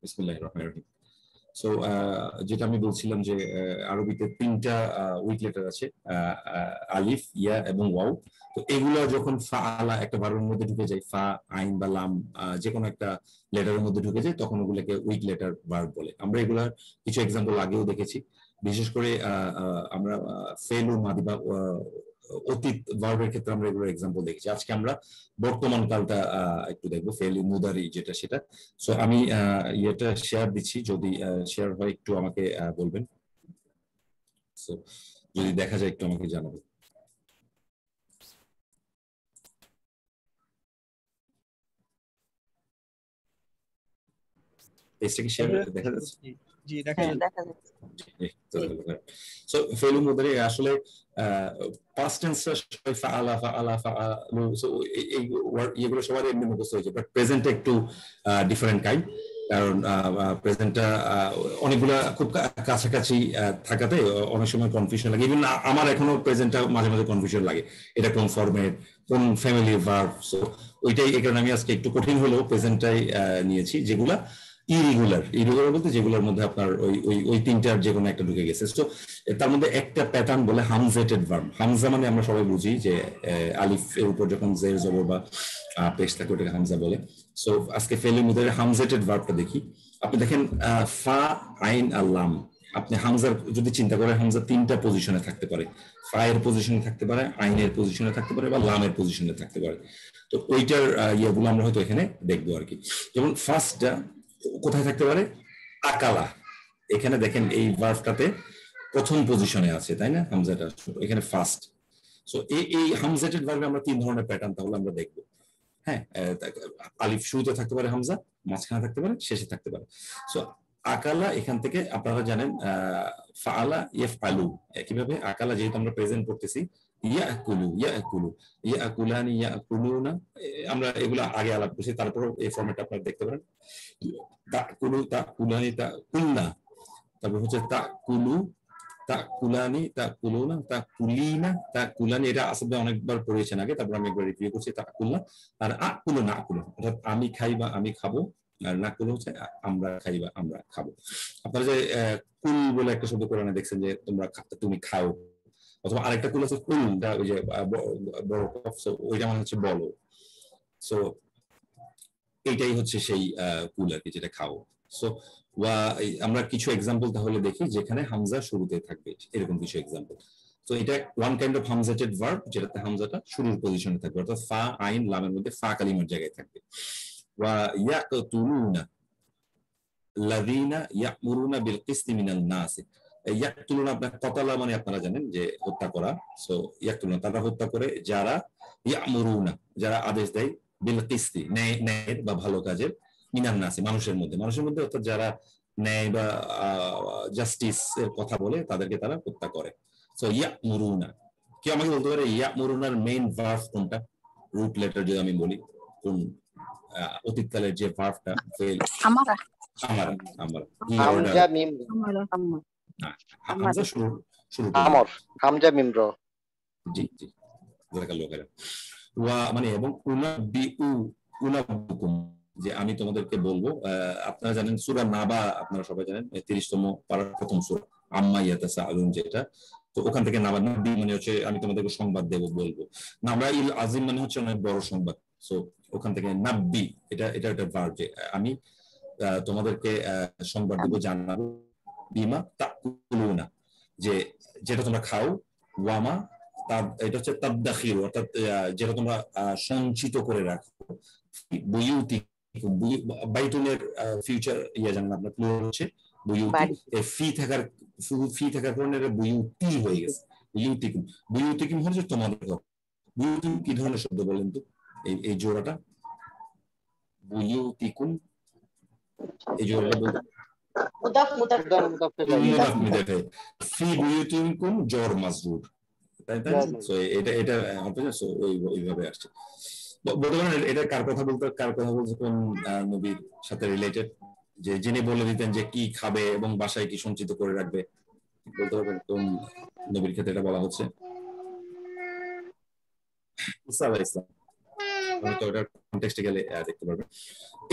বিসমিল্লাহির রহমানির রহিম। সো যেটা আমি বলছিলাম যে আরবিতে 3টা উইক লেটার আছে, আলিফ, ইয়া এবং ওয়াও। তো এগুলো যখন ফাআলা একটা ভার্বের মধ্যে ঢুকে যায়, ফা, আইন বা লাম যে কোনো একটা লেটারের মধ্যে ঢুকে যায়, তখন ওগুলোকে উইক লেটার ভার্ব বলে। আমরা এগুলার কিছু এক্সাম্পল আগেও দেখেছি। বিশেষ করে আমরা ফেলু মাদি বা অতীত ভার্বের ক্ষেত্রে আমরা এগুলোর এক্সাম্পল দেখেছি। আজকে আমরা বর্তমান কালটা একটু দেখবো, ফেলু মুদারি যেটা সেটা। সো আমি ইয়েটা শেয়ার দিচ্ছি, যদি শেয়ার হয় একটু আমাকে বলবেন। সো যদি দেখা যায় একটু আমাকে জানাবেন। পেজটা কি শেয়ার দেখা যাচ্ছে? জি দেখা যাচ্ছে। সো ফেলু মুদারি আসলে পাস্ট টেন্সটা সবাই ফাআলা ফাআলা ফাআলু, সো এই ওয়ার্ড এগুলো সবার এমনি মুখস্থ হয়েছে, বাট প্রেজেন্টে একটু ডিফারেন্ট কাইন্ড। কারণ প্রেজেন্টটা অনেকগুলা খুব কাছাকাছি থাকাতে অনেক সময় কনফিউশন লাগে। ইভেন আমার এখনো প্রেজেন্টটা মাঝে মাঝে কনফিউশন লাগে, এটা কোন ফর্মেট, কোন ফ্যামিলি ভার্ব। সো ওইটাই, এই কারণে আমি আজকে একটু কঠিন হলেও প্রেজেন্টটাই নিয়েছি, যেগুলা ইরেগুলার বলতে যেগুলোর মধ্যে আপনার ওই 3টার যে কোনো একটা ঢুকে গেছে। তো তার মধ্যে একটা প্যাটার্ন বলে হামজেটেড ভার্ব। হামজা মানে আমরা সবাই বুঝি যে আলিফ এর উপর যখন জের জবর বা পেশ থাকে ওটাকে হামজা বলে। সো আজকে ফেলু মুদারির হামজেটেড ভার্বটা দেখি। আপনি দেখেন ফা, আইন আর লাম। আপনি হামজার যদি চিন্তা করেন, হামজা 3টা পজিশনে থাকতে পারে। ফা এর পজিশনে থাকতে পারে, আইনের পজিশনে থাকতে পারে, বা লামের পজিশনে থাকতে পারে। তো ওইটার ইয়েগুলো আমরা হয়তো এখানে দেখবো আর কি। যেমন ফার্স্টটা কোথায় থাকতে পারে? আকালা। এখানে দেখেন এই ভার্বটাতে প্রথম পজিশনে আছে, তাই না? হামজাটা এখানে ফার্স্ট। সো এই হামজেটেড ভার্বে আমরা 3 ধরনের প্যাটার্ন তাহলে আমরা দেখবো। হ্যাঁ, আলিফ শুরুতে থাকতে পারে, হামজা মাঝখানে থাকতে পারে, শেষে থাকতে পারে। সো আকালা এখান থেকে আপনারা জানেন ফাআলা ইয়াফআলু। কিভাবে? আকালা যেহেতু আমরা প্রেজেন্ট করতেছি, ইয়াকুলু ইয়াকুলু ইয়াকুলানি ইয়াকুলুনা, আমরা এগুলো আগে আলাপ করছি, তারপর এই ফরম্যাটটা আপনারা দেখতে পারেন। তাকুলু তাকুলানি তাকুলনা, তারপর হচ্ছে তাকুলু তাকুলানি তাকুলুনা তাকুলিনা তাকুলানি। এটা আসলে অনেকবার পড়িয়েছেন আগে, তারপর আমি একবার রিভিউ করছি। তাকুলনা আর আকুলু না আকুলু, অর্থাৎ আমি খাই বা আমি খাবো, আর নাকুলু হচ্ছে আমরা খাই বা আমরা খাবো। আপনারা যে কুল বলে একটা শব্দ কোরআনে দেখছেন যে তুমি খাও, অথবা আরেকটা কুল আছে কুল, ওই যে বড় কফ, ওইটা মানে হচ্ছে বলো। সো এইটাই হচ্ছে সেই কুল আর কি, যেটা খাও। সো আমরা কিছু এক্সাম্পল তাহলে দেখি যেখানে হামজা শুরুতে থাকবে, এরকম কিছু এক্সাম্পল। তো এটা ওয়ান কাইন্ড অফ হামজাটেড ভার্ব, যেটাতে হামজাটা শুরুর পজিশনে থাকবে, অর্থাৎ ফা, আইন, লামের মধ্যে ফা কালিমার জায়গায় থাকবে। ওয়া ইয়াকতুলুনা লাযিনা ইয়া'মুরুনা বিল কিসতি মিনান নাস। ইয়াকতুলুনা, আপনার কতালা মানে আপনারা জানেন যে হত্যা করা। সো ইয়াকতুলুনা তারা হত্যা করে, যারা ইয়া'মুরুনা যারা আদেশ দেয়, বিল কিসতি ন্যায় বা ভালো কাজের, মিনান নাস মানুষের মধ্যে, অর্থাৎ যারা ন্যায় বা জাস্টিস এর কথা বলে তাদেরকে তারা হত্যা করে। সো ইয়া'মুরুনা, কি আমাকে বলতে পারে ইয়া'মুরুনার মেইন ভার্ব কোনটা? রুট লেটার যদি আমি বলি, কোন অতীতকালের যে ভার্বটা? ফেল আমারা আমরা হামজা মিম হামজা শুরু আমর হামজা মিম র। জি জি, জাযাকাল্লাহু খাইরান। ওয়া মানে এবং উনাব্বুকুম, যে আমি তোমাদেরকে বলবো। আপনারা জানেন সূরা নাবা, আপনারা সবাই জানেন 30তম পারার প্রথম সূরা, আম্মা ইয়াতাসাআলুন যেটা। তো ওখান থেকে নাবা, নাবি মানে হচ্ছে আমি তোমাদেরকে সংবাদ দেব, বলবো। নাবা ইল আজিম মানে হচ্ছে অনেক বড় সংবাদ। সো ওখান থেকে নাব্বি, এটা একটা ভার্ব, যে আমি তোমাদেরকে সংবাদ দেব, জানাবো। বিমা তাকুলুনা, যে যেটা তোমরা খাও। ওয়ামা, এটা হচ্ছে তাবদাখির, অর্থাৎ যেটা তোমরা সঞ্চিত করে রাখো। বুয়ুতিকুম, বাইতুলের ফিউচার জানেন আপনার, প্লুরাল হচ্ছে বুয়ুতি। ফি থাকার কারণে এটা বুয়ুতি হয়ে গেছে। বুয়ুতিকুম, বুয়ুতিকুম হচ্ছে তোমাদের ঘর। বুয়ুতিকুম কি ধরনের শব্দ বলেন তো? এই জোড়াটা বুয়ুতিকুম, এই জোড়াটা বলতে ফি বুয়ুতিকুম জর মাজরুর, তাই না? সো এটা ওইভাবে আসছে। বলতে পারেন এটা কার কথা বলছে, কোন নবীর সাথে রিলেটেড, যে যিনি বলে দিতেন যে কি খাবে এবং বাসায় কি সঞ্চিত করে রাখবে? বলতে পারবেন কোন নবীর ক্ষেত্রে এটা বলা হচ্ছে? ঈসা আলাইহিস সালাম। তো ওটার কনটেক্সটে গেলে দেখতে পারবেন।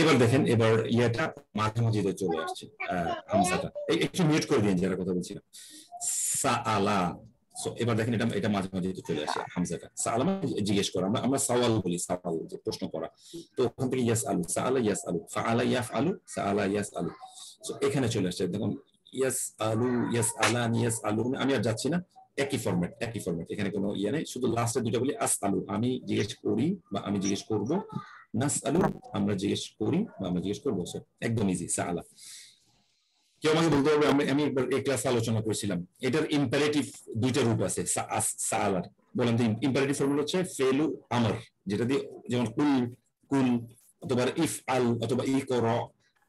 এবার দেখেন, এবার ইয়েটা মাঝামাঝিতে চলে আসছে, হামজাটা একটু মিউট করে দিন যারা কথা বলছিলাম। সাআলা, সো এবার দেখেন এটা এটা মাঝামাঝিতে চলে আসে হামজাটা। সাআলা মানে জিজ্ঞেস করা, আমরা সাওয়াল বলি, সাওয়াল যে প্রশ্ন করা, তো ওখান থেকে ইয়াস আলু, সাআলা ইয়াস আলু, ফাআলা ইয়াফ আলু, সাআলা ইয়াস আলু, সো এখানে চলে আসছে। দেখুন ইয়াস আলু, ইয়াস আলান, ইয়াস আলু, আমি আর যাচ্ছি না, একই ফরম্যাট, একই ফরম্যাট, এখানে কোনো ইয়ে নেই, শুধু লাস্টে দুটো বলি আস আলু, আমি জিজ্ঞেস করি বা আমি জিজ্ঞেস করব, নাস আলু, আমরা জিজ্ঞেস করি বা আমরা জিজ্ঞেস করবো, একদম ইজি। সাআলা, কেউ আমাকে বলতে পারবে, আমি একবার এই ক্লাসে আলোচনা করেছিলাম, এটার ইম্পারেটিভ দুইটা রূপ আছে সাআলার। বলেন তো ইম্পারেটিভ ফর্মুলা হচ্ছে ফেলু আমর, যেটা দিয়ে যেমন কুল, কুল, অথবা ইফ আল, অথবা ই কর।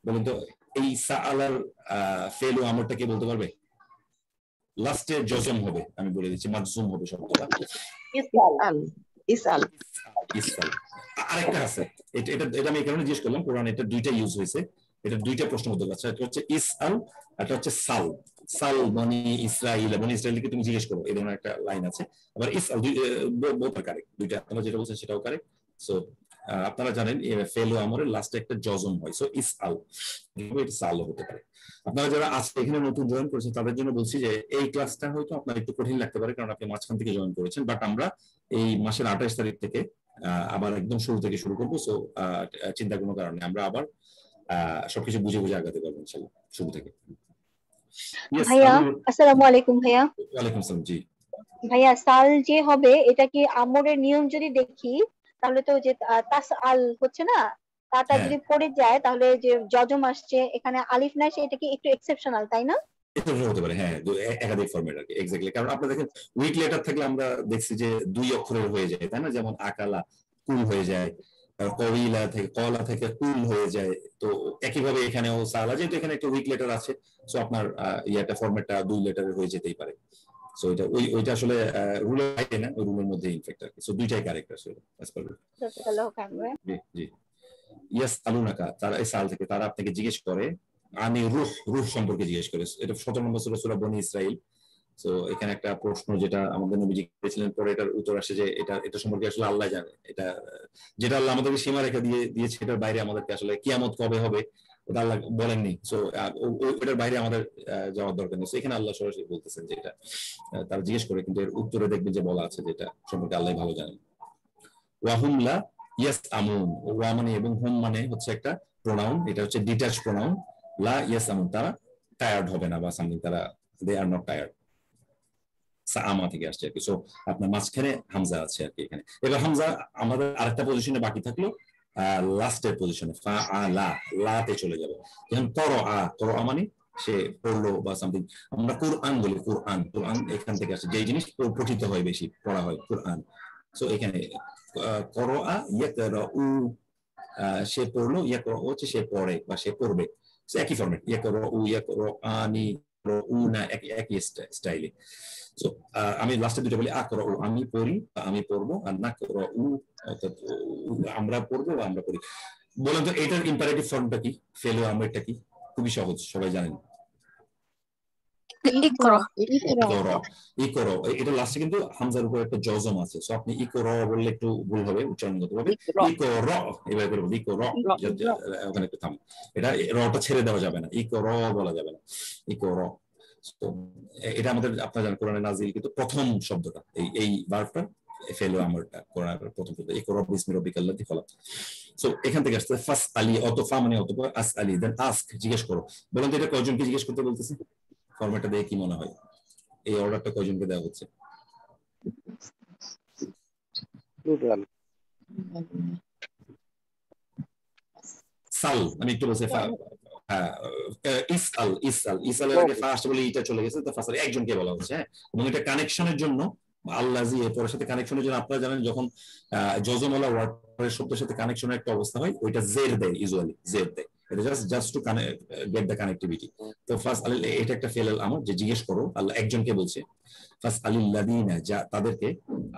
বলেন তো এই সাআলার ফেলু আমরটা কে বলতে পারবে? লাস্টে জজম হবে, আমি বলে দিচ্ছি, মাজজুম হবে শব্দটা, ইসআল। ইসআল। ইসআল। আরেকটা আছে, এটা এটা এটা আমি এই কারণে জিজ্ঞেস করলাম, কোরআন এটা দুইটা ইউজ হয়েছে, এটা দুইটা প্রশ্ন মধ্যে আছে, এটা হচ্ছে ইসআল, এটা হচ্ছে সাল। সাল বনি ইসরাইল, বনি ইসরাইলকে তুমি জিজ্ঞেস করো, এই ধরনের একটা লাইন আছে। আবার ইসআল বোথ আর কারেক্ট, দুইটা আপনারা যেটা বলছেন সেটাও কারেক্ট। সো আপনারা জানেন ফেলু আমরের লাস্টে একটা জজম হয়, সো ইসআল, এটা সাল হতে পারে। আপনারা যারা আজকে এখানে নতুন জয়েন করেছেন তাদের জন্য বলছি যে এই ক্লাসটা হয়তো আপনার একটু কঠিন লাগতে পারে, কারণ আপনি মাঝখান থেকে জয়েন করেছেন, বাট আমরা এই মাসের 28 তারিখ থেকে আবার একদম শুরু থেকে শুরু করবো। সো চিন্তার কোনো কারণে আমরা আবার সবকিছু বুঝে বুঝে আগাতে পারবো ইনশাআল্লাহ শুরু থেকে। ভাইয়া আসসালামু আলাইকুম। ভাইয়া ওয়ালাইকুম আসসালাম। জি ভাইয়া, সাল যে হবে এটা কি আমরের নিয়ম যদি দেখি, তাহলে তো যে তাস আল হচ্ছে না, তাটা যদি পড়ে যায় তাহলে যে জজম আসছে এখানে আলিফ নাই, এটা কি একটু এক্সেপশনাল, তাই না? এটা হতে পারে, হ্যাঁ, একাধিক ফরম্যাট আর কি, এক্স্যাক্টলি। কারণ আপনারা দেখেন উইক লেটার থাকলে আমরা দেখছি যে দুই অক্ষরের হয়ে যায়, তাই না? যেমন আকালা কুল হয়ে যায়, কবিলা থেকে কলা থেকে কুল হয়ে যায়। তো একইভাবে এখানেও সালা, যেহেতু এখানে একটা উইক লেটার আছে, সো আপনার ইয়াটা ফরম্যাটটা দুই লেটারের হয়ে যেতেই পারে। সো এটা ওইটা আসলে রুলের বাইরে না, ওই রুলের মধ্যে ইনফেক্ট আর কি। সো দুইটাই কারেক্ট আসলে অ্যাজ পার জি জি। ইয়াস আলুনাকা, তারা এই সাল থেকে তারা আপনাকে জিজ্ঞেস করে, আমি রূহ, রূহ সম্পর্কে জিজ্ঞেস করে। এটা 17 নম্বর সূরা বনী ইসরাইল। তো এখানে একটা প্রশ্ন যেটা আমাদের নবীজি করেছিলেন, পরে এটার উত্তর আসে যে এটা সম্পর্কে আসলে আল্লাহ জানে, এটা যেটা আল্লাহ আমাদেরকে সীমা রেখা দিয়েছে, এটার বাইরে আমাদেরকে আসলে কিয়ামত কবে হবে ওটা আল্লাহ বলেননি। সো ওটার বাইরে আমাদের যাওয়ার দরকার নেই। এখানে আল্লাহ সরাসরি বলতেছেন যে এটা তারা জিজ্ঞেস করে, কিন্তু এর উত্তরে দেখবেন যে বলা আছে যেটা সম্পর্কে আল্লাহ ভালো জানেন। ওয়াহুমলা ইয়াস আমুন, ওয়া মানে এবং হোম মানে হচ্ছে একটা প্রোনাউন, এটা হচ্ছে ডিটাচ প্রোনাউন। লা ইয়াস আমুন, তারা টায়ার্ড হবে না বা সামথিং, তারা দে আর নট টায়ার্ড, সাআমা থেকে আসছে আর কি। সো আপনার মাঝখানে হামজা আছে আর কি এখানে। এবার হামজা আমাদের আরেকটা পজিশনে বাকি থাকলো, লাস্টের পজিশনে ফাআলা, লাতে চলে যাবে। যেমন করআ মানে সে পড়লো বা সামথিং। আমরা কুরআন বলি, কুরআন, কুরআন এখান থেকে আসে, যে জিনিস পঠিত হয়, বেশি পড়া হয়, কুরআন। সো এখানে করআ ইয়াকরাউ, সে পড়লো, ইয়াকরাউ হচ্ছে সে পড়ে বা সে পড়বে, একই ফরম্যাট, ইয়াকরাউ, ইয়াকরাআনি, ইয়াকরাউনা, একই স্টাইলে। সো আমি লাস্টে দুটো বলি, আকরাউ আমি পড়ি বা আমি পড়বো, আর নাকরাউ অর্থাৎ আমরা পড়বো বা আমরা পড়ি। বলেন তো এটার ইম্পারেটিভ ফর্মটা কি, ফেলু আমরটা কি? খুবই সহজ, সবাই জানেন, ইকরা। এটা লাস্টে কিন্তু হামজার উপর একটা জজম আছে, সো আপনি ইকরা বললে একটু ভুল হবে উচ্চারণগত ভাবে, ইকরা এভাবে করে বলি, ইকরা। ওখানে একটু থাম, এটা রটা ছেড়ে দেওয়া যাবে না, ইকরা বলা যাবে না, ইকরা। এটা আমাদের আপনারা জানেন কোরআনে নাজিল কিন্তু প্রথম শব্দটা এই ভার্বটা ফেলু আমরটা কোরআনের প্রথম শব্দ, ইকরা বিসমি রাব্বিকাল্লাযী খালাক। সো এখান থেকে আসছে ফাস আলী, অতফা মানে অতপর, আস আলী, দেন আস্ক জিজ্ঞেস করো। বলেন তো এটা কয়জনকে জিজ্ঞেস করতে বলতেছে? ফরম্যাটটা দেখে কি মনে হয় এই অর্ডারটা কয়জনকে দেওয়া হচ্ছে? সাল, আমি একটু বলছি, ইসআল, ইসআল, ইসআলের আগে ফার্স্ট বলে এটা চলে গেছে, তো ফার্স্ট একজনকে বলা হচ্ছে। হ্যাঁ, এবং এটা কানেকশনের জন্য আল্লাজি এর পরের সাথে কানেকশনের জন্য আপনারা জানেন যখন জজমওয়ালা ওয়ার্ডের শব্দের সাথে কানেকশনের একটা অবস্থা হয়, ওইটা জের দেয়, ইউজুয়ালি জের দেয়, এটা just to get the connectivity. তো ফার্স্ট আলিল, এটা একটা ফেলাল আমর যে জিজ্ঞেস করো, আল্লাহ একজনকে বলছে। ফার্স্ট আলিল্লাযিনা, যা তাদেরকে,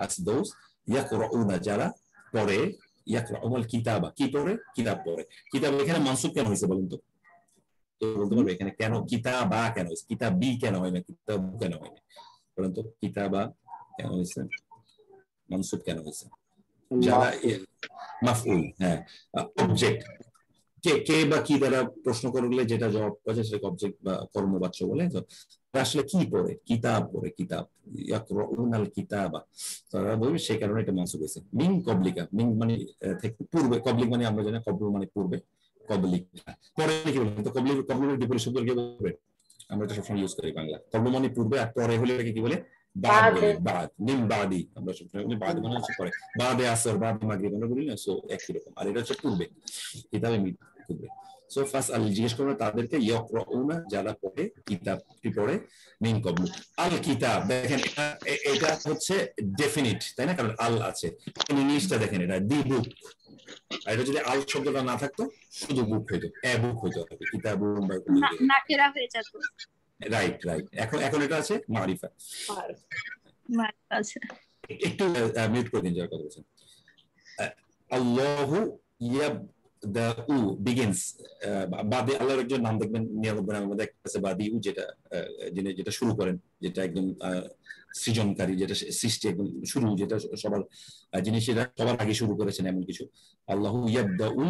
আস দোজ, ইয়াকরাউনা যারা পড়ে, ইয়াকরাউল কিতাবা কি পড়ে, কিতাব পড়ে। কিতাব এখানে মানসুব কেন হয়েছে বলুন তো? বলতে পারবে এখানে কেন কিতাবা কেন হয়েছে, কিতাবি কেন হয় না, কিতাব কেন হয় না? বলুন তো কিতাবা কেন হয়েছে, মানসুব কেন হয়েছে? যারা মাফউল, হ্যাঁ, অবজেক্ট। কে বা কি দ্বারা প্রশ্ন করলে যেটা জবাব পাওয়া যায় সেটাকে অবজেক্ট বা কর্মবাচ্য বলে। তো আসলে কি পড়ে? কিতাব পড়ে, কিতাব, ইয়াকরাউনাল কিতাবা, তারা বলবে, সেই কারণে এটা মানসুব হয়েছে। মিন কবলিকা, মিন মানে থেকে পূর্বে, কবলিক মানে আমরা জানি কবল মানে পূর্বে, কবলিকা পরে কি বলবেন? তো কবলের বিপরীত শব্দ কি বলবে? আমরা এটা সবসময় ইউজ করি বাংলা। কবল মানে পূর্বে, আর পরে হলে এটাকে কি বলে? বাদ বলে। বাদ, মিন বাদি, আমরা সবসময় বলি বাদ মানে হচ্ছে পরে, বাদে আসর, বাদে মাগরিব আমরা বলি না, সো একই রকম। আর এটা হচ্ছে পূর্বে, কিতাবে পূর্বে। সো ফার্স্ট আল জিজ্ঞেস করবে তাদেরকে, ইয়াকরাউনা যারা পড়ে, কিতাবটি পড়ে, মিন কবল আল কিতাব। দেখেন এটা হচ্ছে ডেফিনিট, তাই না? কারণ আল আছে। ইংলিশটা দেখেন, এটা দি বুক। আর এটা যদি আল শব্দটা না থাকতো, শুধু বুক হইতো, এ বুক হইতো, কিতাব নাকেরা হয়ে যেত। Right right. এখন এটা আছে মারিফা। আচ্ছা, একটু মিউট করে দিন যারা কথা বলছেন। আল্লাহু ইয়াবদাউ বিগিনস, বাদে আল্লাহর একজন নাম দেখবেন, নিয়ামতের মধ্যে একটা আছে বাদিউ, যেটা শুরু করেন, যেটা একদম সৃজনকারী, যেটা সৃষ্টি একদম শুরু, যেটা সবার জিনিস, সেটা সবার আগে শুরু করেছেন এমন কিছু। আল্লাহু ইয়াবদাউল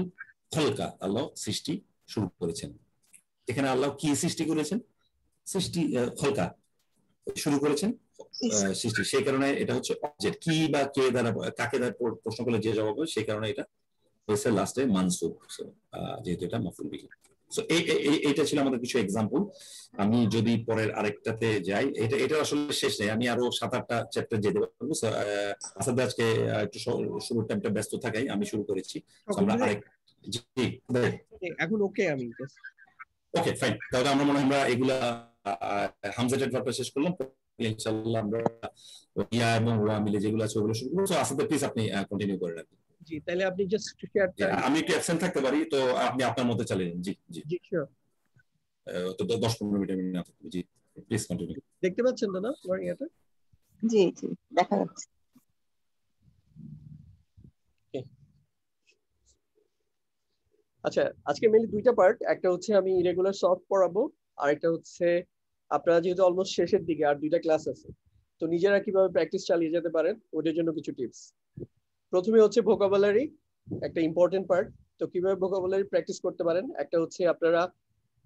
খালকা, আল্লাহ সৃষ্টি শুরু করেছেন। এখানে আল্লাহ কি সৃষ্টি করেছেন? সৃষ্টি, খলকা শুরু করেছেন, সৃষ্টি। সেই কারণে এটা হচ্ছে অবজেক্ট। কি বা কে দ্বারা, কাকে দ্বারা প্রশ্ন করলে যে জবাব হবে, সেই কারণে এটা হয়েছে লাস্টে মানসুব, যেহেতু এটা মাফউল বিহি। সো এইটা ছিল আমাদের কিছু এক্সাম্পল। আমি যদি পরের আরেকটাতে যাই, এটা আসলে শেষ নেই, আমি আরো 7-8টা চ্যাপ্টার যেতে পারবো। আসাদ আজকে একটু শুরুর টাইমটা ব্যস্ত থাকাই, আমি শুরু করেছি। আমরা আরেক, জি এখন ওকে, আমি ওকে ফাইন। তাহলে আমরা মনে হয় আমরা এগুলা হামজাটের ব্যাপারটা শেষ করলাম। ইনশাআল্লাহ আমরা ইয়া এবং ওয়া মিলে যেগুলো আছে ওগুলো শুরু করব। সো আসাদ প্লিজ আপনি কন্টিনিউ করেন। জি, তাহলে আপনি জাস্ট শেয়ার, আমি একটু অ্যাবসেন্ট থাকতে পারি, তো আপনি আপনার মতে চালিয়ে নিন। জি জি জি শিওর। তো 10-15 মিনিট না থাকবে। জি প্লিজ কন্টিনিউ। দেখতে পাচ্ছেন দাদা আমার এটা? জি জি দেখা যাচ্ছে। আচ্ছা, আজকে মেইনলি দুইটা পার্ট, একটা হচ্ছে আমি ইরেগুলার সলভ করাবো, আর একটা হচ্ছে আপনারা যেহেতু অলমোস্ট শেষের দিকে আর দুইটা ক্লাস আছে, তো নিজেরা কিভাবে প্র্যাকটিস চালিয়ে যেতে পারেন ওটার জন্য কিছু টিপস। প্রথমে হচ্ছে ভোকাবুলারি, একটা ইম্পর্টেন্ট পার্ট। তো কিভাবে ভোকাবুলারি প্র্যাকটিস করতে পারেন, একটা হচ্ছে আপনারা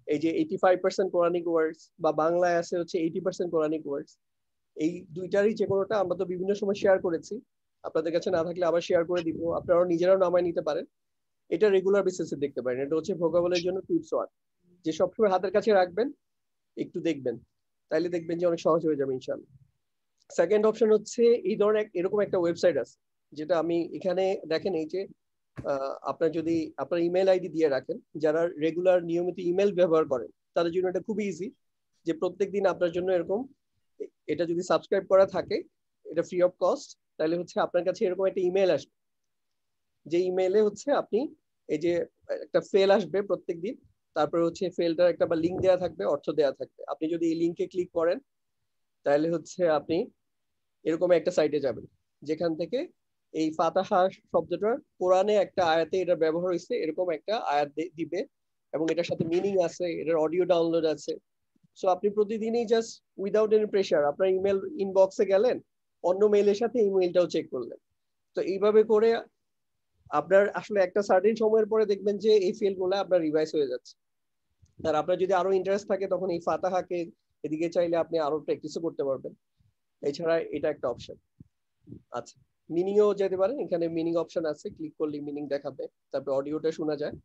এই যে 85% কোরআনিক ওয়ার্ডস, বা বাংলায় আছে হচ্ছে 80% কোরআনিক ওয়ার্ডস, এই দুইটারই যে কোনোটা আমরা তো বিভিন্ন সময় শেয়ার করেছি, আপনাদের কাছে না থাকলে আবার শেয়ার করে দিব, আপনারাও নিজেরাও নামায় নিতে পারেন। এটা রেগুলার বেসিসে দেখতে পারেন। এটা হচ্ছে ভোকাবুলারির জন্য টিপস 1, যে সবসময় হাতের কাছে রাখবেন, একটু দেখবেন, তাইলে দেখবেন যে অনেক সহজ হয়ে যাবে ইনশাআল্লাহ। সেকেন্ড অপশন হচ্ছে এই ধরনের এরকম একটা ওয়েবসাইট আছে, যেটা আমি এখানে দেখেন, এই যে আপনার যদি আপনার ইমেল আইডি দিয়ে রাখেন, যারা রেগুলার নিয়মিত ইমেল ব্যবহার করেন তাদের জন্য এটা খুবই ইজি, যে প্রত্যেকদিন আপনার জন্য এরকম, এটা যদি সাবস্ক্রাইব করা থাকে, এটা ফ্রি অফ কস্ট, তাহলে হচ্ছে আপনার কাছে এরকম একটা ইমেল আসবে, যে ইমেইলে হচ্ছে আপনি এই যে একটা ফেল আসবে প্রত্যেকদিন, তারপরে হচ্ছে ফেলটার একটা বা লিঙ্ক দেওয়া থাকবে, অর্থ দেওয়া থাকবে। আপনি যদি এই লিঙ্কে ক্লিক করেন, তাহলে হচ্ছে আপনি এরকম একটা সাইটে যাবেন, যেখান থেকে এই ফাতাহা শব্দটা কোরআনে একটা আয়াতে এটা ব্যবহার হয়েছে, এরকম একটা আয়াত দিবে, এবং এটার সাথে মিনিং আছে, এটার অডিও ডাউনলোড আছে। সো আপনি প্রতিদিনই জাস্ট উইদাউট এনি প্রেশার আপনার ইমেল ইনবক্সে গেলেন, অন্য মেইলের সাথে ইমেইলটাও চেক করলেন। তো এইভাবে করে আপনার আসলে একটা সার্টেন সময়ের পরে দেখবেন যে এই ফেল গুলো আপনার রিভাইজ হয়ে যাচ্ছে। আর আপনার যদি আরো ইন্টারেস্ট থাকে, তখন এই ফাতাহাকে এদিকে চাইলে আপনি আরো প্র্যাকটিসও করতে পারবেন। এছাড়া এটা একটা অপশন। আচ্ছা, মিনিংও যেতে পারেন, এখানে মিনিং অপশন আছে, ক্লিক করলে মিনিং দেখাবে, তারপর অডিওটা শোনা যায়।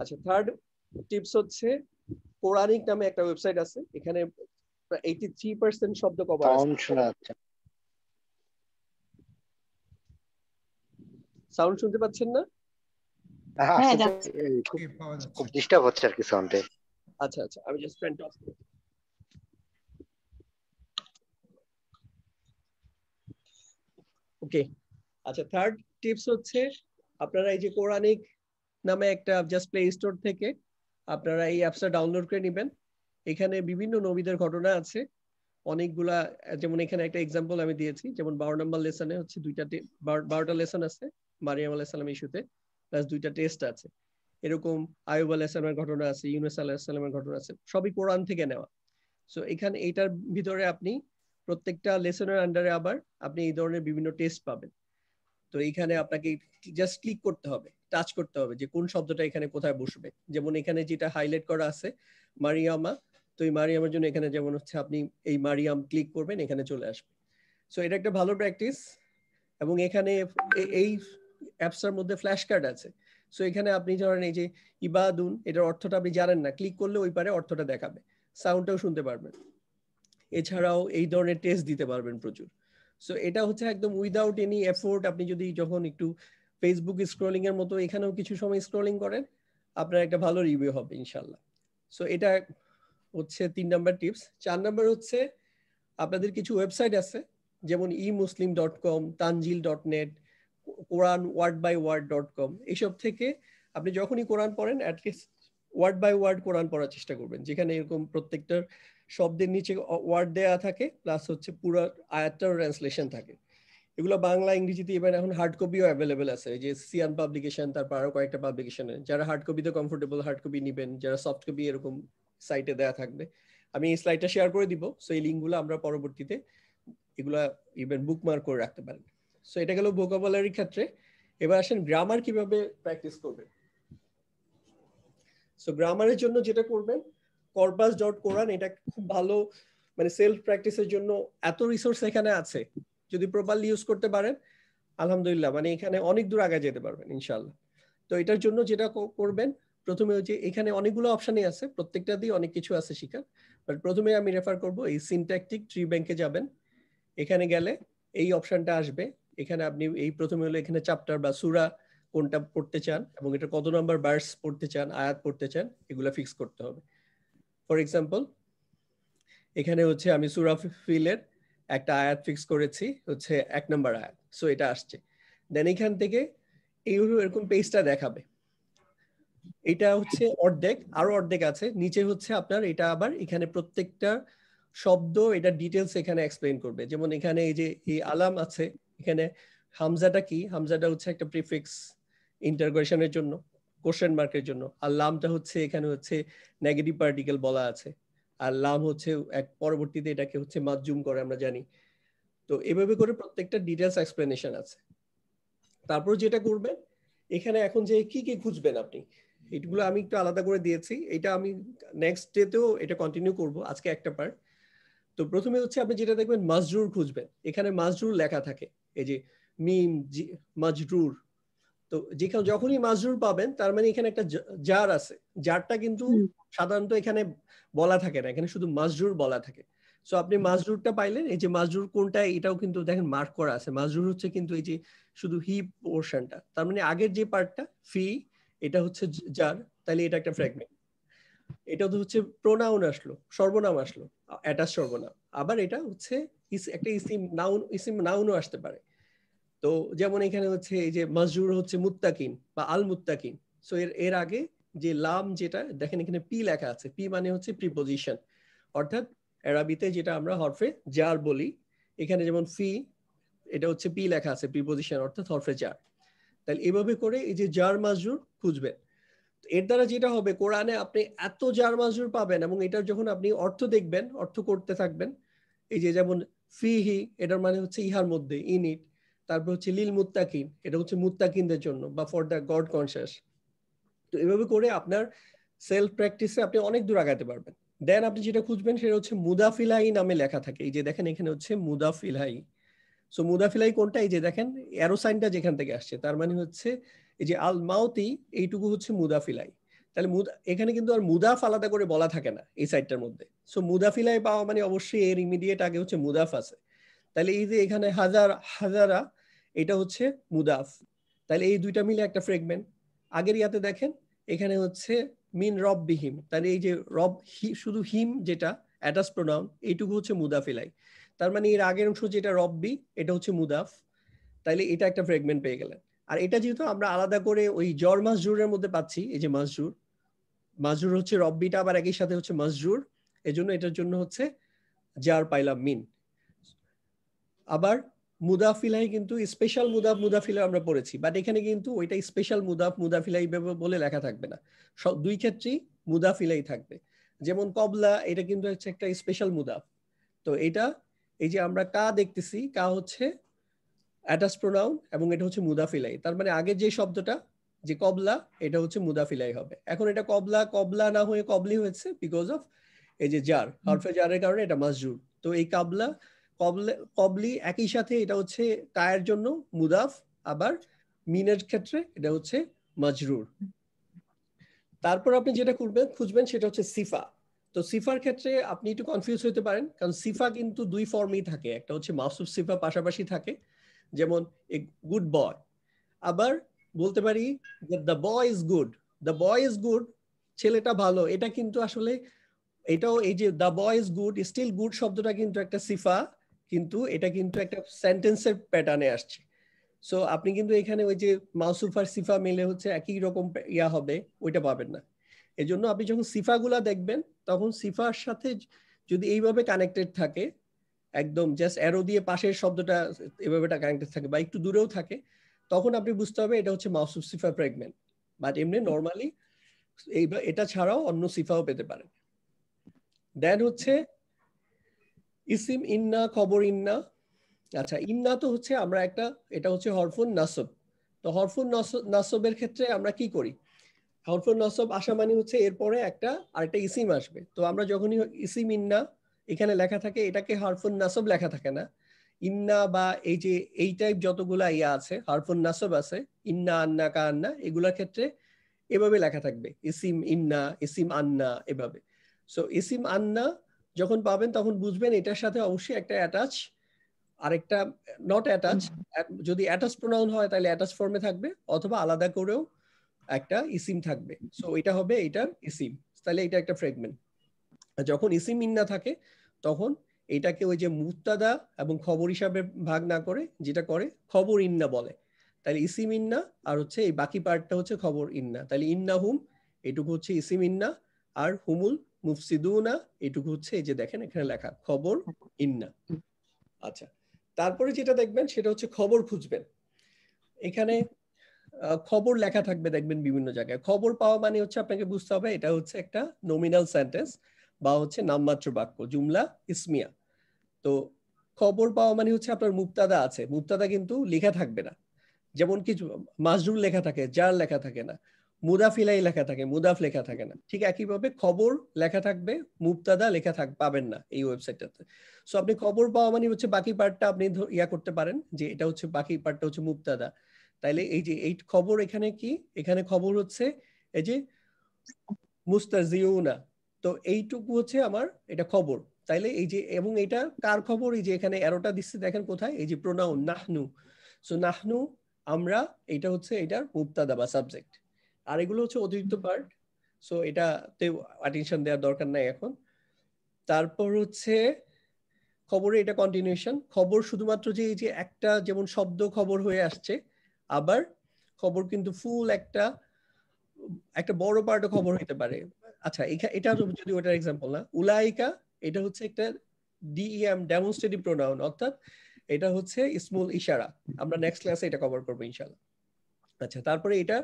আচ্ছা, থার্ড টিপস হচ্ছে কোরআনিক নামে একটা ওয়েবসাইট আছে, এখানে 83% শব্দ কভার আছে। সাউন্ড শোনা যাচ্ছে? সাউন্ড শুনতে পাচ্ছেন না? হ্যাঁ যাচ্ছে। খুব ডিস্টার্ব হচ্ছে আর কি সাউন্ডে। আচ্ছা আচ্ছা, আমি জাস্ট ফ্যানটা অফ করি। ওকে, আচ্ছা, থার্ড টিপস হচ্ছে আপনারা এই যে কোরআনিক নামে একটা জাস্ট প্লে স্টোর থেকে আপনারা এই অ্যাপসটা ডাউনলোড করে নেবেন। এখানে বিভিন্ন নবীদের ঘটনা আছে অনেকগুলা, যেমন এখানে একটা এক্সাম্পল আমি দিয়েছি, যেমন 12 নম্বর লেসনে হচ্ছে 12টা লেসন আছে মারিয়াম আলাইহিস সালাম ইস্যুতে, প্লাস 2টা টেস্ট আছে। এরকম আইয়ুব আলাইহিস সালামের ঘটনা আছে, ইউনূস আলাইহিস সালামের ঘটনা আছে, সবই কোরআন থেকে নেওয়া। সো এখানে এইটার ভিতরে আপনি প্রত্যেকটা লেসনের আন্ডারে আবার আপনি এই ধরনের বিভিন্ন টেস্ট পাবেন। তো এইখানে আপনাকে জাস্ট ক্লিক করতে হবে, টাচ করতে হবে যে কোন শব্দটা এখানে কোথায় বসবে। যেমন এখানে যেটা হাইলাইট করা আছে মারিয়ামা, তো এই মারিয়ামের জন্য এখানে যেমন হচ্ছে আপনি এই মারিয়াম ক্লিক করবেন, এখানে চলে আসবে। সো এটা একটা ভালো প্র্যাকটিস। এবং এখানে এই অ্যাপসটার মধ্যে ফ্ল্যাশ কার্ড আছে। সো এখানে আপনি ধরেন এই যে ইবাদুন, এটার অর্থটা আপনি জানেন না, ক্লিক করলে ওই পারে অর্থটা দেখাবে, সাউন্ডটাও শুনতে পারবেন। এছাড়াও এই ধরনের টেস্ট দিতে পারবেন প্রচুর। সো এটা হচ্ছে একদম উইদাউট এনি এফোর্ট। আপনি যদি যখন একটু ফেসবুক স্ক্রলিং এর মতো এখানেও কিছু সময় স্ক্রলিং করেন, আপনার একটা ভালো রিভিউ হবে ইনশাল্লাহ। সো এটা হচ্ছে 3 নাম্বার টিপস। 4 নাম্বার হচ্ছে আপনাদের কিছু ওয়েবসাইট আছে, যেমন emuslim.com, tanjil.net, quranwordbyword.com। এইসব থেকে আপনি যখনই কোরআন পড়েন অ্যাটলিস্ট ওয়ার্ড বাই ওয়ার্ড কোরআন পড়ার চেষ্টা করবেন, যেখানে এরকম প্রত্যেকটার শব্দের নিচে ওয়ার্ড দেয়া থাকে, প্লাস হচ্ছে পুরো আয়াতটার ট্রান্সলেশন থাকে। এগুলো বাংলা ইংরেজিতে ইভেন এখন হার্ড কপিও অ্যাভেলেবেল আছে, যে সিয়ান পাবলিকেশন, তারপর আরো কয়েকটা পাবলিকেশনে। যারা হার্ড কপিতে কমফোর্টেবল হার্ড কপি নেবেন, যারা সফট কপি এরকম সাইটে দেয়া থাকবে। আমি এই স্লাইডটা শেয়ার করে দিব, সো এই লিঙ্কগুলো আমরা পরবর্তীতে এগুলা ইভেন বুকমার্ক করে রাখতে পারেন। সো এটা গেল ভোকাবুলারির ক্ষেত্রে। এবার আসেন গ্রামার কিভাবে প্র্যাকটিস করবেন। সো গ্রামারের জন্য যেটা করবেন, corpus.quran, এটা খুব ভালো মানে সেলফ প্র্যাকটিসের জন্য। এত রিসোর্স এখানে আছে, যদি প্রপারলি ইউজ করতে পারেন আলহামদুলিল্লাহ, মানে এখানে অনেক দূর আগে যেতে পারবেন ইনশাআল্লাহ। তো এটার জন্য যেটা করবেন, প্রথমে হচ্ছে এখানে অনেকগুলো অপশনই আছে, প্রত্যেকটা দিয়ে অনেক কিছু আছে শিখার। বাট প্রথমে আমি রেফার করব এই সিনট্যাকটিক ট্রি ব্যাংকে যাবেন। এখানে গেলে এই অপশনটা আসবে। এখানে আপনি এই প্রথমে হলো এখানে চ্যাপ্টার বা সূরা কোনটা পড়তে চান এবং এটা কত নাম্বার ভার্স পড়তে চান, আয়াত পড়তে চান, এগুলা ফিক্স করতে হবে। ফর এক্সাম্পল এখানে হচ্ছে আমি সূরা ফিলের একটা আয়াত ফিক্স করেছি, হচ্ছে 1 নাম্বার আয়াত। সো এটা আসছে। দেন এখান থেকে এরকম পেজটা দেখাবে। এটা হচ্ছে অর্ধেক, আরো অর্ধেক আছে নিচে হচ্ছে আপনার। এটা আবার এখানে প্রত্যেকটা শব্দ এটা ডিটেলস এখানে এক্সপ্লেইন করবে। যেমন এখানে এই যে এই আলাম আছে, এখানে হামজাটা কি, হামজাটা হচ্ছে একটা প্রিফিক্স ইন্টারোগেশনের জন্য, কোশ্চেন মার্কের জন্য। আর লামটা হচ্ছে এখানে হচ্ছে নেগেটিভ পার্টিকেল বলা আছে। আর লাম হচ্ছে এক পরবর্তীতে এটাকে হচ্ছে মাজজুম করে আমরা জানি। তো এভাবে করে প্রত্যেকটা ডিটেলস এক্সপ্লেনেশন আছে। তারপর যেটা করবেন, এখানে এখন যে কি কি খুঁজবেন আপনি, এগুলো আমি একটু আলাদা করে দিয়েছি। এটা আমি নেক্সট ডেতেও এটা কন্টিনিউ করব, আজকে একটা পার্ট। তো প্রথমে হচ্ছে আপনি যেটা দেখবেন মাজরুর খুঁজবেন। এখানে মাজরুর লেখা থাকে, এই যে মিম মাজরুর। তো যেখানে যখনই মাজরুর পাবেন তার মানে এখানে একটা জার আছে। জারটা কিন্তু সাধারণত এখানে বলা থাকে না, এখানে শুধু মাজরুর বলা থাকে। সো আপনি মাজরুরটা পাইলেন। এই যে মাজরুর কোনটা, এটাও কিন্তু দেখেন মার্ক করা আছে। মাজরুর হচ্ছে কিন্তু এই যে শুধু হি পোরশনটা, তার মানে আগের যে পার্টটা ফি, এটা হচ্ছে জার, তাহলে এটা একটা ফ্র্যাগমেন্ট। এটা তো হচ্ছে প্রোনাউন আসলো, সর্বনাম আসলো, অ্যাটাচ সর্বনাম। আবার এটা হচ্ছে একটা ইসিম নাউন, ইসিম নাউনও আসতে পারে। তো যেমন এখানে হচ্ছে এই যে মাজরুর হচ্ছে মুত্তাকিন বা আল মুত্তাকিন। সো এর আগে যে লাম, যেটা দেখেন এখানে পি লেখা আছে, পি মানে হচ্ছে প্রিপোজিশন, অর্থাৎ আরবিতে যেটা আমরা হরফে জার বলি। এখানে যেমন ফি, এটা হচ্ছে পি লেখা আছে, প্রিপোজিশন অর্থাৎ হরফে জার। তাহলে এভাবে করে এই যে জার মাজরুর খুঁজবেন। এর দ্বারা যেটা হবে, কোরআনে আপনি এত জার মাজরুর পাবেন এবং এটার যখন আপনি অর্থ দেখবেন, অর্থ করতে থাকবেন। এই যে যেমন ফিহি, এটার মানে হচ্ছে ইহার মধ্যে, ইন ইট। তারপর হচ্ছে লিল মুত্তাকিন, এটা হচ্ছে মুত্তাকিনদের জন্য বা ফর দ্য গড কনসিয়াস। তো এভাবে করে আপনার সেলফ প্র্যাকটিসে আপনি অনেক দূর আগাতে পারবেন। দেন আপনি যেটা খুঁজবেন সেটা হচ্ছে মুদাফিলাই নামে লেখা থাকে। এই যে দেখেন এখানে হচ্ছে মুদাফিলাই। সো মুদাফিলাই কোনটা, এই যে দেখেন অ্যারো সাইনটা যেখান থেকে আসছে, তার মানে হচ্ছে এই যে আল মাউতি, এইটুকু হচ্ছে মুদাফিলাই। তাহলে এখানে কিন্তু আর মুদাফ আলাদা করে বলা থাকে না এই সাইডটার মধ্যে। সো মুদাফিলাই পাওয়া মানে অবশ্যই এর ইমিডিয়েট আগে হচ্ছে মুদাফ আছে। তাহলে এই যে এখানে হাজারা, এটা হচ্ছে মুদাফ। তাহলে এই দুইটা মিলে একটা ফ্রেগমেন্ট। আগের ইয়াতে দেখেন এখানে হচ্ছে মিন রব বিহিম, তাহলে এই যে রব শুধু হিম যেটা অ্যাটাচ প্রোনাউন, এইটুকু হচ্ছে মুদাফিলাই। তার মানে এর আগের অংশ যেটা রব্বি, এটা হচ্ছে মুদাফ। তাইলে এটা একটা ফ্রেগমেন্ট পেয়ে গেলেন। আর এটা যেহেতু আমরা আলাদা করে ওই জর মাজরুরের মধ্যে পাচ্ছি, এই যে মাজরুর, মাজরুর হচ্ছে রব্বিটা আবার একই সাথে হচ্ছে মাজরুর, এজন্য এটার জন্য হচ্ছে জার পাইলাম মিন। আবার মুদাফিলাই কিন্তু স্পেশাল মুদাফ মুদাফিলাই আমরা পড়েছি, বাট এখানে কিন্তু ওইটা স্পেশাল মুদাফ মুদাফিলাই বলে লেখা থাকবে না, সব দুই ক্ষেত্রেই মুদাফিলাই থাকবে। যেমন কবলা, এটা কিন্তু হচ্ছে একটা স্পেশাল মুদাফ। তো এটা এই যে আমরা কা দেখতেছি, কা হচ্ছে অ্যাটাচ প্রোনাউন এবং এটা হচ্ছে মুদাফিলাই। তার মানে আগে যে শব্দটা যে কবলা, এটা হচ্ছে মুদাফিলাই হবে। এখন এটা কবলা কবলা না হয়ে কবলি হয়েছে বিকজ অফ এই যে জার, হরফে জারের কারণে এটা মাজরুর। তো এই কাবলা কবলি একই সাথে এটা হচ্ছে কায়ের জন্য মুদাফ, আবার মিনের ক্ষেত্রে এটা হচ্ছে মাজরুর। তারপর আপনি যেটা খুঁজবেন সেটা হচ্ছে সিফা। তো সিফার ক্ষেত্রে আপনি একটু কনফিউজ হতে পারেন, কারণ সিফা কিন্তু দুই ফর্মেই থাকে, একটা হচ্ছে মাউসুফ সিফা পাশাপাশি থাকে, যেমন এ গুড বয়। আবার বলতে পারি যে the boy is good, the boy is good, ছেলেটা ভালো। এটা কিন্তু আসলে এটাও এই যে the boy is good, still good শব্দটা কিন্তু একটা সিফা, কিন্তু এটা কিন্তু একটা সেন্টেন্সের প্যাটার্নে আসছে। সো আপনি কিন্তু এখানে ওই যে মাউসুফ আর সিফা মিলে হচ্ছে একই রকম ইয়া হবে, ওইটা পাবেন না। এজন্য আপনি যখন সিফাগুলা দেখবেন তখন সিফার সাথে যদি এইভাবে কানেক্টেড থাকে, একদম জাস্ট অ্যারো দিয়ে পাশের শব্দটা এভাবে কানেক্টেড থাকে বা একটু দূরেও থাকে, তখন আপনি বুঝতে হবে এটা হচ্ছে মাউসুফ সিফা ফ্র্যাগমেন্ট। বাট এমনি নর্মালি এটা ছাড়াও অন্য সিফাও পেতে পারেন। দেন হচ্ছে ইসিম ইন্না, খবর ইন্না। আচ্ছা, ইন্না তো হচ্ছে আমরা একটা, এটা হচ্ছে হরফুন নাসব। তো হরফুন নাসবের ক্ষেত্রে আমরা কি করি, হরফুন নাসব আসা মানে হচ্ছে এরপরে একটা আরেকটা ইসিম আসবে। তো আমরা যখনই ইসিম ইন্না এখানে লেখা থাকে, এটাকে হরফুন নাসব লেখা থাকে না। ইন্না বা এই যে এই টাইপ যতগুলা ইয়া আছে হরফুন নাসব আছে, ইন্না আন্না কা আন্না, এগুলোর ক্ষেত্রে এভাবে লেখা থাকবে, ইসিম ইন্না, ইসিম আন্না, এভাবে। সো ইসিম আন্না যখন পাবেন তখন বুঝবেন এটার সাথে অবশ্যই একটা অ্যাটাচ, আরেকটা নট অ্যাটাচ। যদি অ্যাটাচ প্রোনাউন হয় তাহলে অ্যাটাচ ফর্মে থাকবে, অথবা আলাদা করেও একটা ইসিম থাকবে। সো এটা হবে এটার ইসিম, তাহলে এটা একটা ফ্র্যাগমেন্ট। যখন ইসিম ইন্না থাকে তখন এটাকে ওই যে মুবতাদা এবং খবর হিসাবে ভাগ না করে যেটা করে খবর ইন্না বলে। তাহলে ইসিম ইন্না আর হচ্ছে এই বাকি পার্টটা হচ্ছে খবর ইন্না। তাহলে ইন্না হুম এটুকু হচ্ছে ইসিম ইন্না, আর হুমুল মুফসিদুনা এটুকু হচ্ছে এই যে দেখেন এখানে লেখা খবর ইন্না। আচ্ছা, তারপরে যেটা দেখবেন সেটা হচ্ছে খবর খুঁজবেন। এখানে খবর লেখা থাকবে দেখবেন বিভিন্ন জায়গায়। খবর পাওয়া মানে হচ্ছে আপনাকে বুঝতে হবে এটা হচ্ছে একটা নমিনাল সেন্টেন্স বা হচ্ছে নামমাত্র বাক্য, জুমলা ইসমিয়া। তো খবর পাওয়া মানে হচ্ছে আপনার মুবতাদা আছে, মুবতাদা কিন্তু লেখা থাকবে না। যেমন কিছু মাজরুর লেখা থাকে, জার লেখা থাকে না, মুদাফ ইলাইহি লেখা থাকে, মুদাফ লেখা থাকে না। ঠিক একইভাবে খবর লেখা থাকবে, মুবতাদা লেখা পাবেন না এই ওয়েবসাইটটাতে। সো আপনি খবর পাওয়া মানে হচ্ছে বাকি পার্টটা আপনি ইয়া করতে পারেন যে এটা হচ্ছে বাকি পার্টটা হচ্ছে মুবতাদা। তাইলে এই যে এই খবর এখানে কি, এখানে খবর হচ্ছে এই যে মুস্তাজিউনা। তো এইটুকু হচ্ছে আমার এটা খবর। তাইলে এই যে, এবং এটা কার খবর, এই যে এখানে এরোটা দিচ্ছে দেখেন কোথায়, এই যে প্রোনাউন নাহনু। সো নাহনু আমরা, এটা হচ্ছে এটার মুবতাদা বা সাবজেক্ট। আর এগুলো হচ্ছে অতিরিক্ত পার্ট, সো এটাতে অ্যাটেনশন দেওয়ার দরকার নাই এখন। তারপর হচ্ছে খবরে এটা কন্টিনিউশন। খবর শুধুমাত্র যে এই যে একটা যেমন শব্দ খবর হয়ে আসছে, আবার খবর কিন্তু ফুল একটা বড় পার্টও খবর হইতে পারে। আচ্ছা, এটা যদি ওটার এক্সাম্পল না, উলাইকা এটা হচ্ছে একটা ডিইএম ডেমনস্ট্রেটিভ প্রোনাউন, অর্থাৎ এটা হচ্ছে ইসমুল ইশারা। আমরা নেক্সট ক্লাসে এটা কভার করবো ইনশাআল্লাহ। আচ্ছা, তারপরে এটা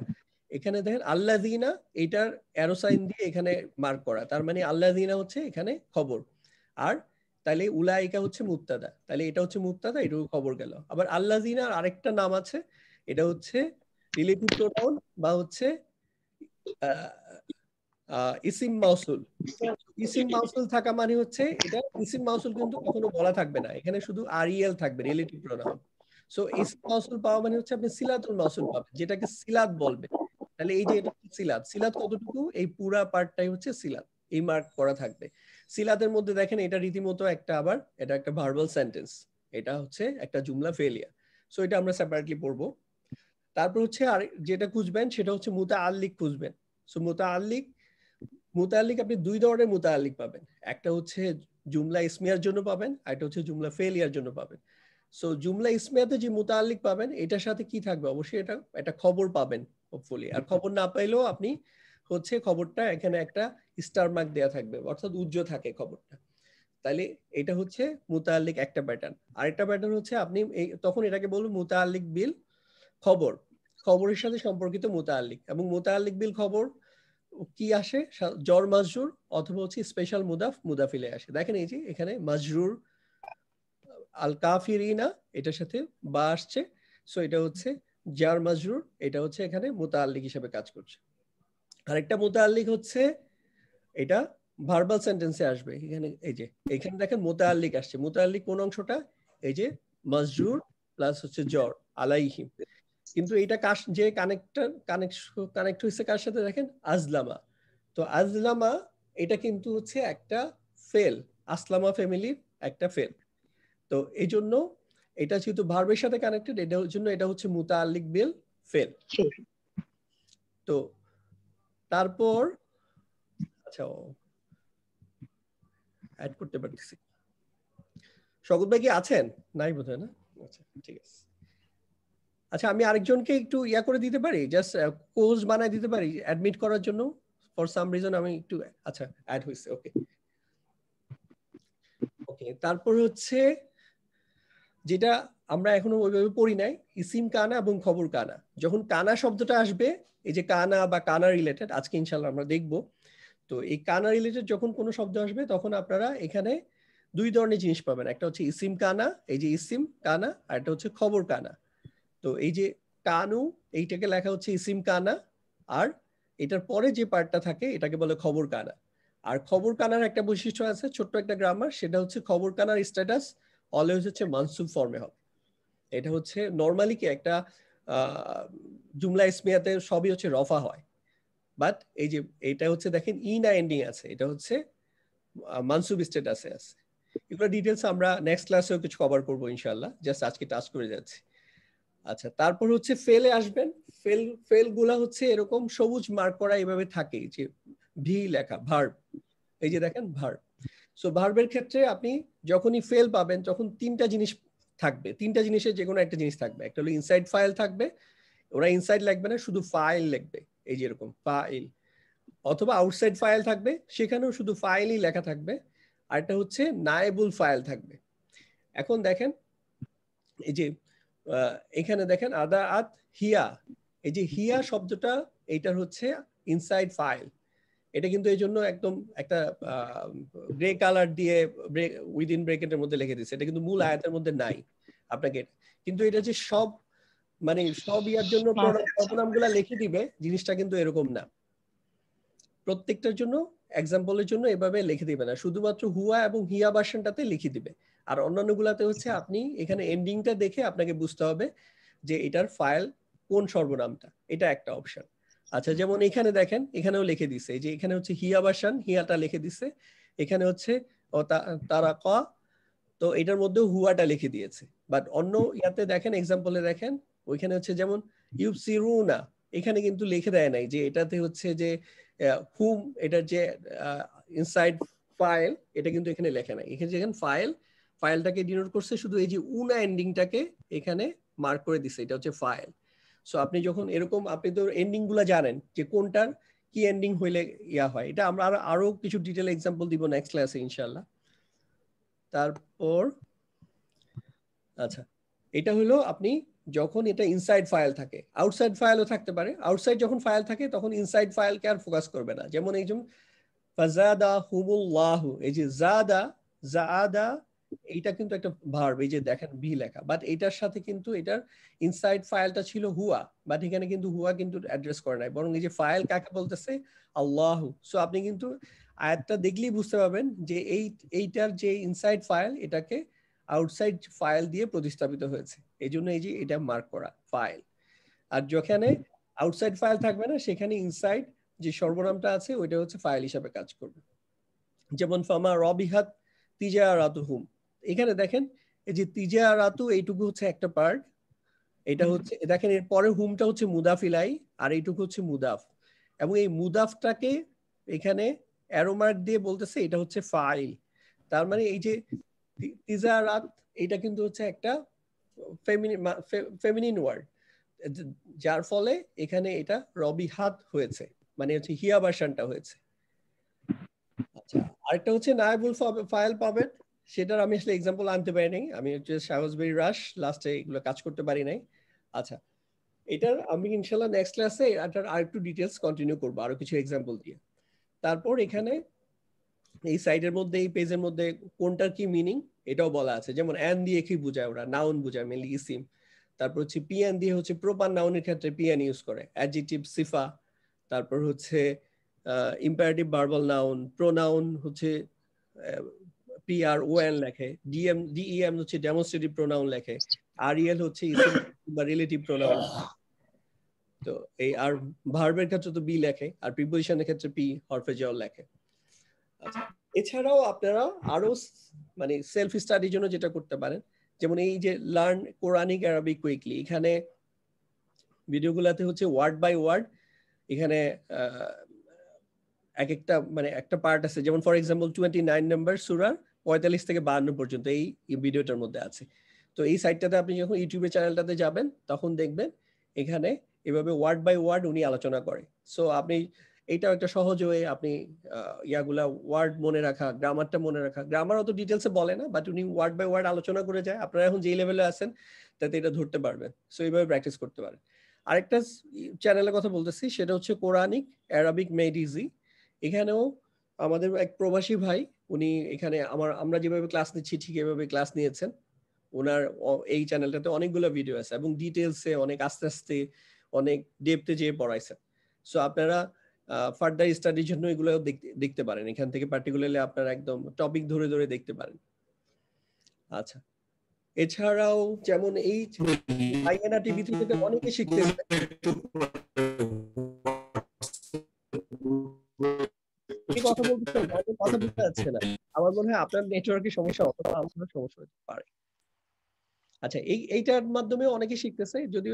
এখানে দেখেন আল্লাযিনা, এটার অ্যারো সাইন দিয়ে এখানে মার্ক করা, তার মানে আল্লাযিনা হচ্ছে এখানে খবর। আর তাহলে উলাইকা হচ্ছে মুবতাদা, তাহলে এটা হচ্ছে মুবতাদা, এটুকু খবর গেল। আবার আল্লাযিনার আরেকটা নাম আছে, এটা হচ্ছে রিলেটিভ প্রোনাউন বা হচ্ছে ইসিম মাউসুল। ইসিম মাউসুল থাকা মানে হচ্ছে এটা ইসিম মাউসুল কিন্তু কখনো বলা থাকবে না, এখানে শুধু আরিএল থাকবে, রিলেটিভ প্রোনাউন। সো ইসিম মাউসুল পাওয়া মানে হচ্ছে আপনি সিলাতুল মাউসুল পাবেন, যেটাকে সিলাত বলবে। তাহলে এই যে এটা সিলাত, সিলাত কতটুকু, এই পুরা পার্টটাই হচ্ছে সিলাত, এই মার্ক করা থাকবে। সিলাতের মধ্যে দেখেন এটা রীতিমতো একটা, আবার এটা একটা ভার্বাল সেন্টেন্স, এটা হচ্ছে একটা জুমলা ফেলিয়ার। সো এটা আমরা সেপারেটলি পড়বো। তারপর হচ্ছে আর যেটা খুঁজবেন সেটা হচ্ছে মুতাআল্লিক খুঁজবেন। সো মুতাআল্লিক আপনি দুই ধরনের মুতাআল্লিক পাবেন, একটা হচ্ছে জুমলা ইসমিয়ার জন্য পাবেন, আর একটা হচ্ছে জুমলা ফেলিয়ার জন্য পাবেন। সো জুমলা ইসমিয়াতে যে মুতাআল্লিক পাবেন এটার সাথে কি থাকবে, অবশ্যই এটা একটা খবর পাবেন হোপফুলি। আর খবর না পাইলেও আপনি হচ্ছে খবরটা এখানে একটা স্টার মার্ক দেয়া থাকবে, অর্থাৎ উজ্জ্বল থাকে খবরটা। তাহলে এটা হচ্ছে মুতাআল্লিক একটা প্যাটার্ন। আরেকটা প্যাটার্ন হচ্ছে আপনি তখন এটাকে বলবো মুতাআল্লিক বিল খবর, খবরের সাথে সম্পর্কিত মুতাআল্লিক। এবং মুতাআল্লিক বিল খবর কি আসে, জর মাজরুর অথবা হচ্ছে স্পেশাল মুদাফ মুদাফিলে আসে। দেখেন এই যে এখানে মাজরুর আল কাফিরিনা এটার সাথে বা আসছে, সো এটা হচ্ছে জার মাজরুর, এটা হচ্ছে এখানে মুতাআল্লিক হিসেবে কাজ করছে। আরেকটা মুতাআল্লিক হচ্ছে এটা ভার্বাল সেন্টেন্সে আসবে, এখানে এই যে এখানে দেখেন মুতাআল্লিক আসছে। মুতাআল্লিক কোন অংশটা? এই যে মাজরুর প্লাস হচ্ছে জর আলাইহিম, কিন্তু এটা যে কানেক্ট হয়েছে কার সাথে দেখেন? আজলামা। তো আজলামা এটা কিন্তু হচ্ছে একটা ফেল, আসলামা ফ্যামিলির একটা ফেল। তো এই জন্য এটা যেহেতু ভার্বের সাথে কানেক্টেড, এটার জন্য এটা হচ্ছে মুতাআল্লিক বিল ফেল। তো তারপর আচ্ছা অ্যাড করতে পারতেছি। শগত ভাই কি আছেন? নাই বোধহয় না? আচ্ছা ঠিক আছে। আচ্ছা আমি আরেকজনকে একটু ইয়া করে দিতে পারি, জাস্ট কোর্স বানায় দিতে পারি অ্যাডমিট করার জন্য। ফর সাম রিজন আমি একটু আচ্ছা অ্যাড হইছে। ওকে ওকে। তারপর হচ্ছে যেটা আমরা এখনো ওইভাবে পড়ি নাই, ইসিম কানা এবং খবর কানা। যখন কানা শব্দটা আসবে, এই যে কানা বা কানা রিলেটেড, আজকে ইনশাআল্লাহ আমরা দেখব। তো এই কানা রিলেটেড যখন কোনো শব্দ আসবে তখন আপনারা এখানে দুই ধরনের জিনিস পাবেন। একটা হচ্ছে ইসিম কানা, এই যে ইসিম কানা, আর একটা হচ্ছে খবর কানা। তো এই যে কানু এইটাকে লেখা হচ্ছে ইসিম কানা, আর এটার পরে যে পার্টটা থাকে এটাকে বলে খবর কানা। আর খবর কানার একটা বৈশিষ্ট্য আছে, ছোট্ট একটা গ্রামার, সেটা হচ্ছে খবর কানার স্ট্যাটাস অলওয়েজ হচ্ছে মানসুব ফর্মে হবে। এটা হচ্ছে নরমালি কি একটা জুমলা ইসমিয়াতে সবই হচ্ছে রফা হয়, বাট এই যে এটা হচ্ছে দেখেন ইনা এন্ডিং আছে, এটা হচ্ছে মানসুব স্ট্যাটাসে আছে। এগুলো ডিটেলস আমরা নেক্সট ক্লাসেও কিছু কভার করব ইনশাআল্লাহ, জাস্ট আজকে টাচ করে যাচ্ছি। আচ্ছা তারপর হচ্ছে ফেলে আসবেন। ফেল গুলা হচ্ছে এরকম সবুজ মার্ক করা এইভাবে থাকে, যে ভি লেখা ভার্ব, এই যে দেখেন ভার্ব। সো ভার্বের ক্ষেত্রে আপনি যখনই ফেল পাবেন তখন তিনটা জিনিস থাকবে, তিনটা জিনিসের যে কোনো একটা জিনিস থাকবে। একটা হলো ইনসাইড ফাইল থাকবে, ওরা ইনসাইড লিখবে না, শুধু ফাইল লিখবে, এই যে এরকম ফাইল। অথবা আউটসাইড ফাইল থাকবে, সেখানেও শুধু ফাইলই লেখা থাকবে। আর একটা হচ্ছে নায়েবুল ফাইল থাকবে। এখন দেখেন এই যে এখানে দেখেন আদা আত হিয়া, এই যে হিয়া শব্দটা এইটার হচ্ছে ইনসাইড ফাইল। এটা কিন্তু এই জন্য একদম একটা গ্রে কালার দিয়ে উইদিন ব্রেকেটের মধ্যে লিখে দিচ্ছে, এটা কিন্তু মূল আয়াতের মধ্যে নাই আপনাকে। কিন্তু এটা যে সব মানে সব ইয়ার জন্য প্রোনাউনগুলো লিখে দিবে, জিনিসটা কিন্তু এরকম না। প্রত্যেকটার জন্য এক্সাম্পলের জন্য এভাবে লিখে দিবে না, শুধুমাত্র হুয়া এবং হিয়া ভার্সনটাতে লিখে দিবে। আর অন্যান্যগুলাতে হচ্ছে আপনি এখানে এন্ডিংটা দেখে আপনাকে বুঝতে হবে যে এটার ফাইল কোন সর্বনামটা, এটা একটা অপশন। আচ্ছা যেমন এখানে দেখেন, এখানেও লিখে দিছে, এই যে এখানে হচ্ছে হিয়া ভার্সন, হিয়াটা লিখে দিছে। এখানে হচ্ছে তারা ক, তো এটার মধ্যেও হুয়াটা লিখে দিয়েছে। বাট অন্য ইয়াতে দেখেন, এক্সাম্পলে দেখেন, ওইখানে হচ্ছে যেমন ইউবসিরুনা, এখানে কিন্তু লিখে দেয় নাই যে এটাতে হচ্ছে যে হুম, এটার যে ইনসাইড ফাইল, এটা কিন্তু এখানে লেখা নাই। এখানে যেখানে ফাইলটাকে ডিনোট করছে শুধু এই যে উনা এন্ডিংটাকে এখানে মার্ক করে দিছে, এটা হচ্ছে ফাইল। সো আপনি যখন এরকম, আপনি তো এন্ডিং গুলা জানেন যে কোনটার কি এন্ডিং হইলে ইয়া হয়, এটা আমরা আরো কিছু ডিটেল এক্সাম্পল দিব নেক্সট ক্লাসে ইনশাআল্লাহ। তারপর আচ্ছা এটা হলো আপনি যখন এটা ইনসাইড ফাইল থাকে, আউটসাইড ফাইলও থাকতে পারে। আউটসাইড যখন ফাইল থাকে তখন ইনসাইড ফাইলকে আর ফোকাস করবে না। যেমন এই যে ফাজাদাহুমুল্লাহু, এই যে জাদা এইটা কিন্তু একটা ভার্ব, এই যে দেখেন ভি লেখা, বাট এটার সাথে কিন্তু এটার ইনসাইড ফাইলটা ছিল হুয়া, বাট এখানে কিন্তু হুয়া কিন্তু অ্যাড্রেস করে নাই, বরং এই যে ফাইল কাকে বলতেছে? আল্লাহু। সো আপনি কিন্তু আয়াতটা দেখলেই বুঝতে পারবেন যে এইটার যে ইনসাইড ফাইল এটাকে আউটসাইড ফাইল দিয়ে প্রতিস্থাপিত হয়েছে, এই জন্য এই যে এটা মার্ক করা ফাইল। আর যেখানে আউটসাইড ফাইল থাকবে না সেখানে ইনসাইড যে সর্বনামটা আছে ওইটা হচ্ছে ফাইল হিসাবে কাজ করবে। যেমন ফামা রবিহাত তিজারাতুহুম, এখানে দেখেন এই যে তিজারাতু এইটুকু হচ্ছে একটা পার্ট, এটা হচ্ছে দেখেন এর পরে হুমটা হচ্ছে মুদাফ ইলাই, আর এইটুকু হচ্ছে মুদাফ, এবং এই মুদাফটাকে এখানে অ্যারো মার্ক দিয়ে বলতেছে এটা হচ্ছে ফাইল। তার মানে এই যে তিজারাত এটা কিন্তু হচ্ছে একটা ফেমিনিন ওয়ার্ড, যার ফলে এখানে এটা রবিহাত হয়েছে, মানে হচ্ছে হিয়া ভার্সনটা হয়েছে। আচ্ছা আরেকটা হচ্ছে নায়েবুল ফাইল পাবেন, সেটার আমি আসলে এক্সাম্পল আনতে পারি নাই, আমি হচ্ছে শাহবাজবেরি রাশ লাস্টে এগুলো কাজ করতে পারি নাই। আচ্ছা এটার আমি ইনশাআল্লাহ নেক্সট ক্লাসে এটার আরেকটু ডিটেইলস কন্টিনিউ করব আরো কিছু এক্সাম্পল দিয়ে। তারপর এখানে এই সাইটের মধ্যে এই পেজের মধ্যে কোনটার কি মিনিং এটাও বলা আছে, যেমন অ্যান দিয়ে কি বোঝায়, ওরা নাউন বোঝায় মেনলি ইসিম। তারপর হচ্ছে পিএন দিয়ে হচ্ছে প্রপার নাউনের ক্ষেত্রে পিএন ইউজ করে, অ্যাডজেক্টিভ সিফা। তারপর হচ্ছে ইম্পারেটিভ ভার্বাল নাউন, প্রোনাউন হচ্ছে পিআর ওএন লেখে, ডিএম হচ্ছে ডেমনস্ট্রেটিভ প্রোনাউন লেখে, আরইএল হচ্ছে ইসিম বা রিলেটিভ প্রোনাউন। তো এই আর ভার্বের ক্ষেত্রে তো বি লেখে, আর প্রিপোজিশনের ক্ষেত্রে পি হরফেজল লেখে। আচ্ছা, এছাড়াও আপনারা আরো মানে সেলফ স্টাডির জন্য যেটা করতে পারেন, যেমন এই যে লার্ন কোরআনিক অ্যারাবিক কুইকলি, এখানে ভিডিওগুলোতে হচ্ছে ওয়ার্ড বাই ওয়ার্ড এখানে এক একটা মানে একটা পার্ট আছে, যেমন ফর এক্সাম্পল 29 নম্বর সূরার 45 থেকে 52 পর্যন্ত এই ভিডিওটার মধ্যে আছে। তো এই সাইটটাতে আপনি যখন ইউটিউবে চ্যানেলটাতে যাবেন তখন দেখবেন এখানে এভাবে ওয়ার্ড বাই ওয়ার্ড উনি আলোচনা করে। সো আপনি এইটাও একটা সহজ ওয়ে, আপনি ইয়াগুলা ওয়ার্ড মনে রাখা, গ্রামারটা মনে রাখা। গ্রামার অত ডিটেলসে বলে না, বাট উনি ওয়ার্ড বাই ওয়ার্ড আলোচনা করে যায়। আপনারা এখন যেই লেভেলে আছেন তাতে এটা ধরতে পারবেন। সো এইভাবে প্র্যাকটিস করতে পারেন। আরেকটা চ্যানেলের কথা বলতেছি, সেটা হচ্ছে কোরআনিক অ্যারাবিক মেড ইজি। এখানেও আমাদের এক প্রবাসী ভাই, উনি এখানে আমরা যেভাবে ক্লাস নিচ্ছি ঠিক এভাবে ক্লাস নিয়েছেন। ওনার এই চ্যানেলটাতে অনেকগুলো ভিডিও আছে এবং ডিটেলসে অনেক আস্তে আস্তে অনেক ডেপথে যেয়ে পড়াইছেন। সো আপনারা ফার্দার স্টাডির জন্য এগুলো দেখতে পারেন, এখান থেকে পার্টিকুলারলি আপনারা একদম টপিক ধরে ধরে দেখতে পারেন। আচ্ছা, এছাড়াও যেমন এই আইএনআর টিভি থেকে অনেকে শিখতেছে। কথা বলতে যাচ্ছে না, আমার মনে হয় আপনার নেটওয়ার্কের সমস্যা অথবা আমার সমস্যা হতে পারে। আচ্ছা, এইটার মাধ্যমে অনেকে শিখতেছে, যদিও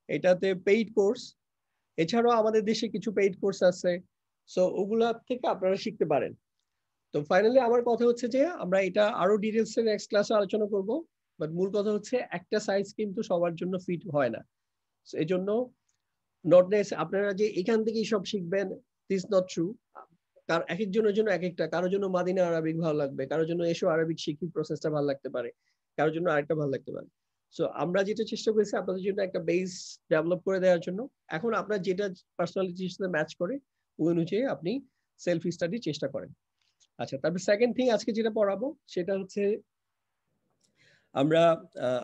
এটাতে পেইড কোর্স। এছাড়াও আমাদের দেশে কিছু পেইড কোর্স আছে, সো ওগুলা থেকে আপনারা শিখতে পারেন। তো ফাইনালি আমার কথা হচ্ছে যে আমরা এটা আরো ডিটেইলসে নেক্সট ক্লাসে আলোচনা করব, বাট মূল কথা হচ্ছে একটা সাইজ কিন্তু সবার জন্য ফিট হয় না। সো এজন্য আপনারা যে এখান থেকে সব শিখবেন, দিস নট ট্রু। কার এক একজনের জন্য এক একটা, কারোর জন্য মাদিনা আরবিক ভালো লাগবে, কারোর জন্য এসো আরবিক শিখি প্রসেসটা ভালো লাগতে পারে, কারোর জন্য আরেকটা ভালো লাগতে পারে। সো আমরা যেটা চেষ্টা করেছি আপনাদের জন্য একটা বেস ডেভেলপ করে দেওয়ার জন্য। এখন আপনার যেটা পার্সোনালিটির সাথে ম্যাচ করে ওই অনুযায়ী আপনি সেলফ স্টাডি চেষ্টা করেন। আচ্ছা, তারপর সেকেন্ড থিং আজকে যেটা পড়াবো সেটা হচ্ছে আমরা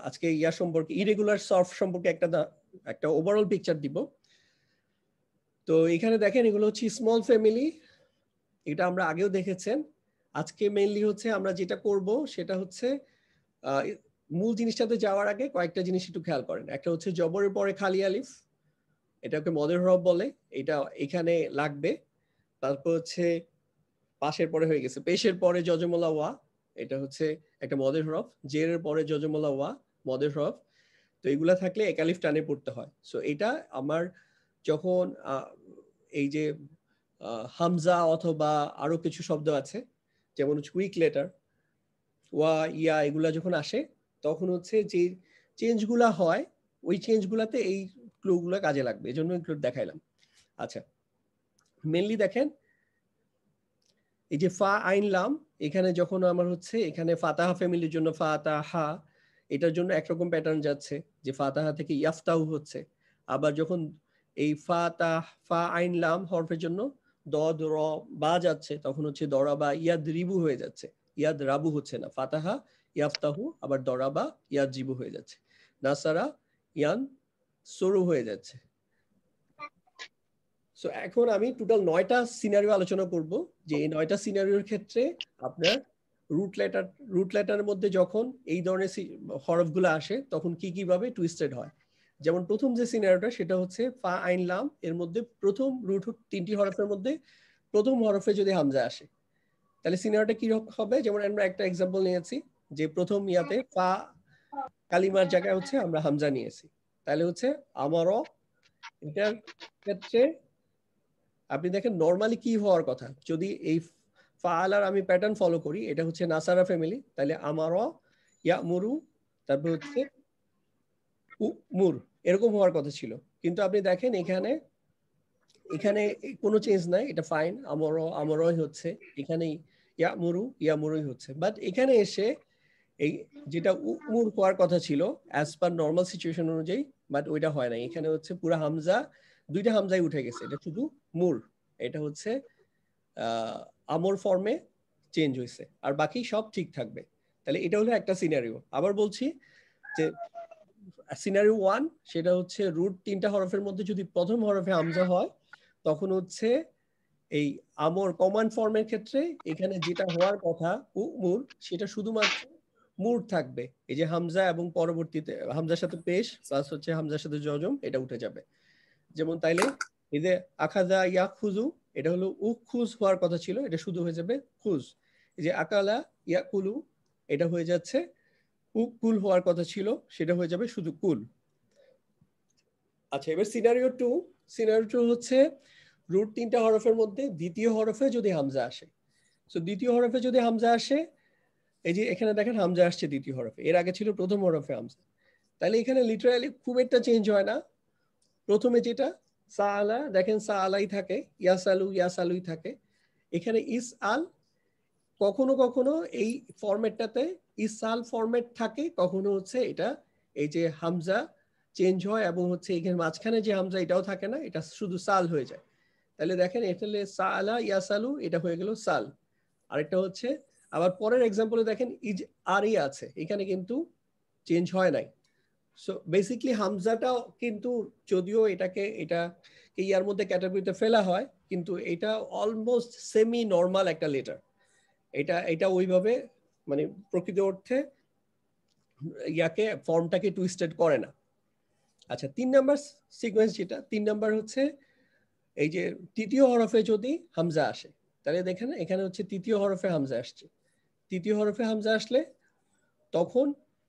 আজকে ইয়া সম্পর্কে ইরেগুলার সলভ সম্পর্কে একটা ওভারঅল পিকচার দিব। তো এখানে দেখেন এগুলো হচ্ছে স্মল ফ্যামিলি, এটা আমরা আগেও দেখেছেন। আজকে মেইনলি হচ্ছে আমরা যেটা করব সেটা হচ্ছে মূল জিনিসটাতে যাওয়ার আগে কয়েকটা জিনিস একটু খেয়াল করেন। একটা হচ্ছে জবরের পরে খালি আলিফ, এটাকে মদের হরফ বলে, এটা এখানে লাগবে। তারপর হচ্ছে পাশের পরে হয়ে গেছে পেশের পরে জজমলা ওয়া, এটা হচ্ছে একটা মদের হরফ। জেরের পরে জজমলা ওয়া, মদের হরফ। তো এগুলা থাকলে একালিফ টানে পড়তে হয়। সো এটা আমার যখন এই যে হামজা অথবা আরো কিছু শব্দ আছে যেমন কুইক লেটার ওয়া ইয়া এগুলা যখন আসে তখন হচ্ছে যে চেঞ্জগুলা হয় ওই চেঞ্জগুলাতে এই ক্লুগুলো কাজে লাগবে, এজন্য ইনক্লুড দেখাইলাম। আচ্ছা, মেনলি দেখেন এই যে ফা আইন লাম, এখানে যখন আমার হচ্ছে এখানে ফাতাহা ফ্যামিলির জন্য ফাতাহা, এটার জন্য একরকম প্যাটার্ন যাচ্ছে যে ফাতাহা থেকে ইয়াফতাহু হচ্ছে। আবার যখন এই ফা আইন লাম হরফের জন্য দদ র বা যাচ্ছে তখন হচ্ছে দরাবা ইয়াদ রিবু হয়ে যাচ্ছে, ইয়াদ রাবু হচ্ছে না, ফাতাহা ইয়াফতাহু আবার দরাবা ইয়াদ জিবু হয়ে যাচ্ছে, নাসারা ইয়ান সরু হয়ে যাচ্ছে। সো এখন আমি টোটাল 9টা সিনারিও আলোচনা করব, যে এই 9টা সিনারিওর ক্ষেত্রে আপনার রুট লেটারের মধ্যে যখন এই ধরনের হরফগুলো আসে তখন কি কিভাবে টুইস্টেড হয়। যেমন প্রথম যে সিনারিওটা সেটা হচ্ছে ফা আইন লাম, এর মধ্যে প্রথম রুট 3টি হরফের মধ্যে প্রথম হরফে যদি হামজা আসে তাহলে সিনারিওটা কি হবে। যেমন আমরা একটা এক্সাম্পল নিয়েছি যে প্রথম ইয়াতে ফা কালিমার জায়গায় হচ্ছে আমরা হামজা নিয়েছি, তাহলে হচ্ছে আমারও এটার ক্ষেত্রে আপনি দেখেন নরমালি কি হওয়ার কথা, যদি এই ফাআলার আমি প্যাটার্ন ফলো করি, এটা হচ্ছে নাসারা ফ্যামিলি, তাহলে আমারও ইয়ামুরু তারপর হচ্ছে উমুর এরকম হওয়ার কথা ছিল। কিন্তু আপনি দেখেন এখানে কোনো চেঞ্জ নাই, এটা ফাইন, আমরই হচ্ছে, এখানে ইয়ামুরুই হচ্ছে। বাট এখানে এসে এই যেটা উমুর হওয়ার কথা ছিল অ্যাজ পার নর্মাল সিচুয়েশন অনুযায়ী, বাট ওইটা হয় না। এখানে হচ্ছে পুরো হামজা, দুইটা হামজাই উঠে গেছে, এটা শুধু মুর, এটা হচ্ছে আমর ফর্মে চেঞ্জ হয়েছে, আর বাকি সব ঠিক থাকবে। তাহলে এটা হলো একটা সিনারিও। আবার বলছি যে সিনারিও 1 সেটা হচ্ছে রুট 3টা হরফের মধ্যে যদি প্রথম হরফে হামজা হয় তখন হচ্ছে এই আমর কমান্ড ফর্মের ক্ষেত্রে এখানে যেটা হওয়ার কথা উমুর সেটা শুধুমাত্র মুর থাকবে, এই যে হামজা এবং পরবর্তীতে হামজার সাথে পেশ প্লাস হচ্ছে হামজার সাথে জজম এটা উঠে যাবে। যেমন তাইলে এই যে আখাযা ইয়াখুযু এটা হলো উখুজ হওয়ার কথা ছিল, এটা শুধু হয়ে যাবে খুজ। এই যে আকালা ইয়াকুলু এটা হয়ে যাচ্ছে উকুল হওয়ার কথা ছিল, সেটা হয়ে যাবে শুধু কুল। আচ্ছা, এবার সিনারিও 2। সিনারিও 2 হচ্ছে রুট 3টা হরফের মধ্যে দ্বিতীয় হরফে যদি হামজা আসে। সো দ্বিতীয় হরফে যদি হামজা আসে, এই যে এখানে দেখেন হামজা আসছে দ্বিতীয় হরফে, এর আগে ছিল প্রথম হরফে হামজা। তাহলে এখানে লিটারালি খুব একটা চেঞ্জ হয় না। প্রথমে যেটা সাআলা, দেখেন সাআলাই থাকে, ইয়াসালু ইয়াসালুই থাকে। এখানে ইস আল, কখনো কখনো এই ফরম্যাটটাতে ইসাল ফরম্যাট থাকে, কখনো হচ্ছে এটা এই যে হামজা চেঞ্জ হয় এবং হচ্ছে এখানে মাঝখানে যে হামজা এটাও থাকে না, এটা শুধু সাল হয়ে যায়। তাহলে দেখেন এখানে সাআলা ইয়াসালু এটা হয়ে গেল সাল। আরেকটা হচ্ছে আবার পরের এক্সাম্পলে দেখেন ইজ আরই আছে, এখানে কিন্তু চেঞ্জ হয় নাই। সো বেসিক্যালি হামজাটাও কিন্তু যদিও এটা ইয়ার মধ্যে ক্যাটাগরিতে ফেলা হয়, কিন্তু এটা অলমোস্ট সেমি নর্মাল একটা লেটার। এটা ওইভাবে মানে প্রকৃত অর্থে ইয়াকে ফর্মটাকে টুইস্টেড করে না। আচ্ছা, 3 নাম্বার সিকোয়েন্স যেটা 3 নাম্বার হচ্ছে এই যে তৃতীয় হরফে যদি হামজা আসে, তাহলে দেখেন এখানে হচ্ছে তৃতীয় হরফে হামজা আসছে। তৃতীয় হরফে হামজা আসলে তখন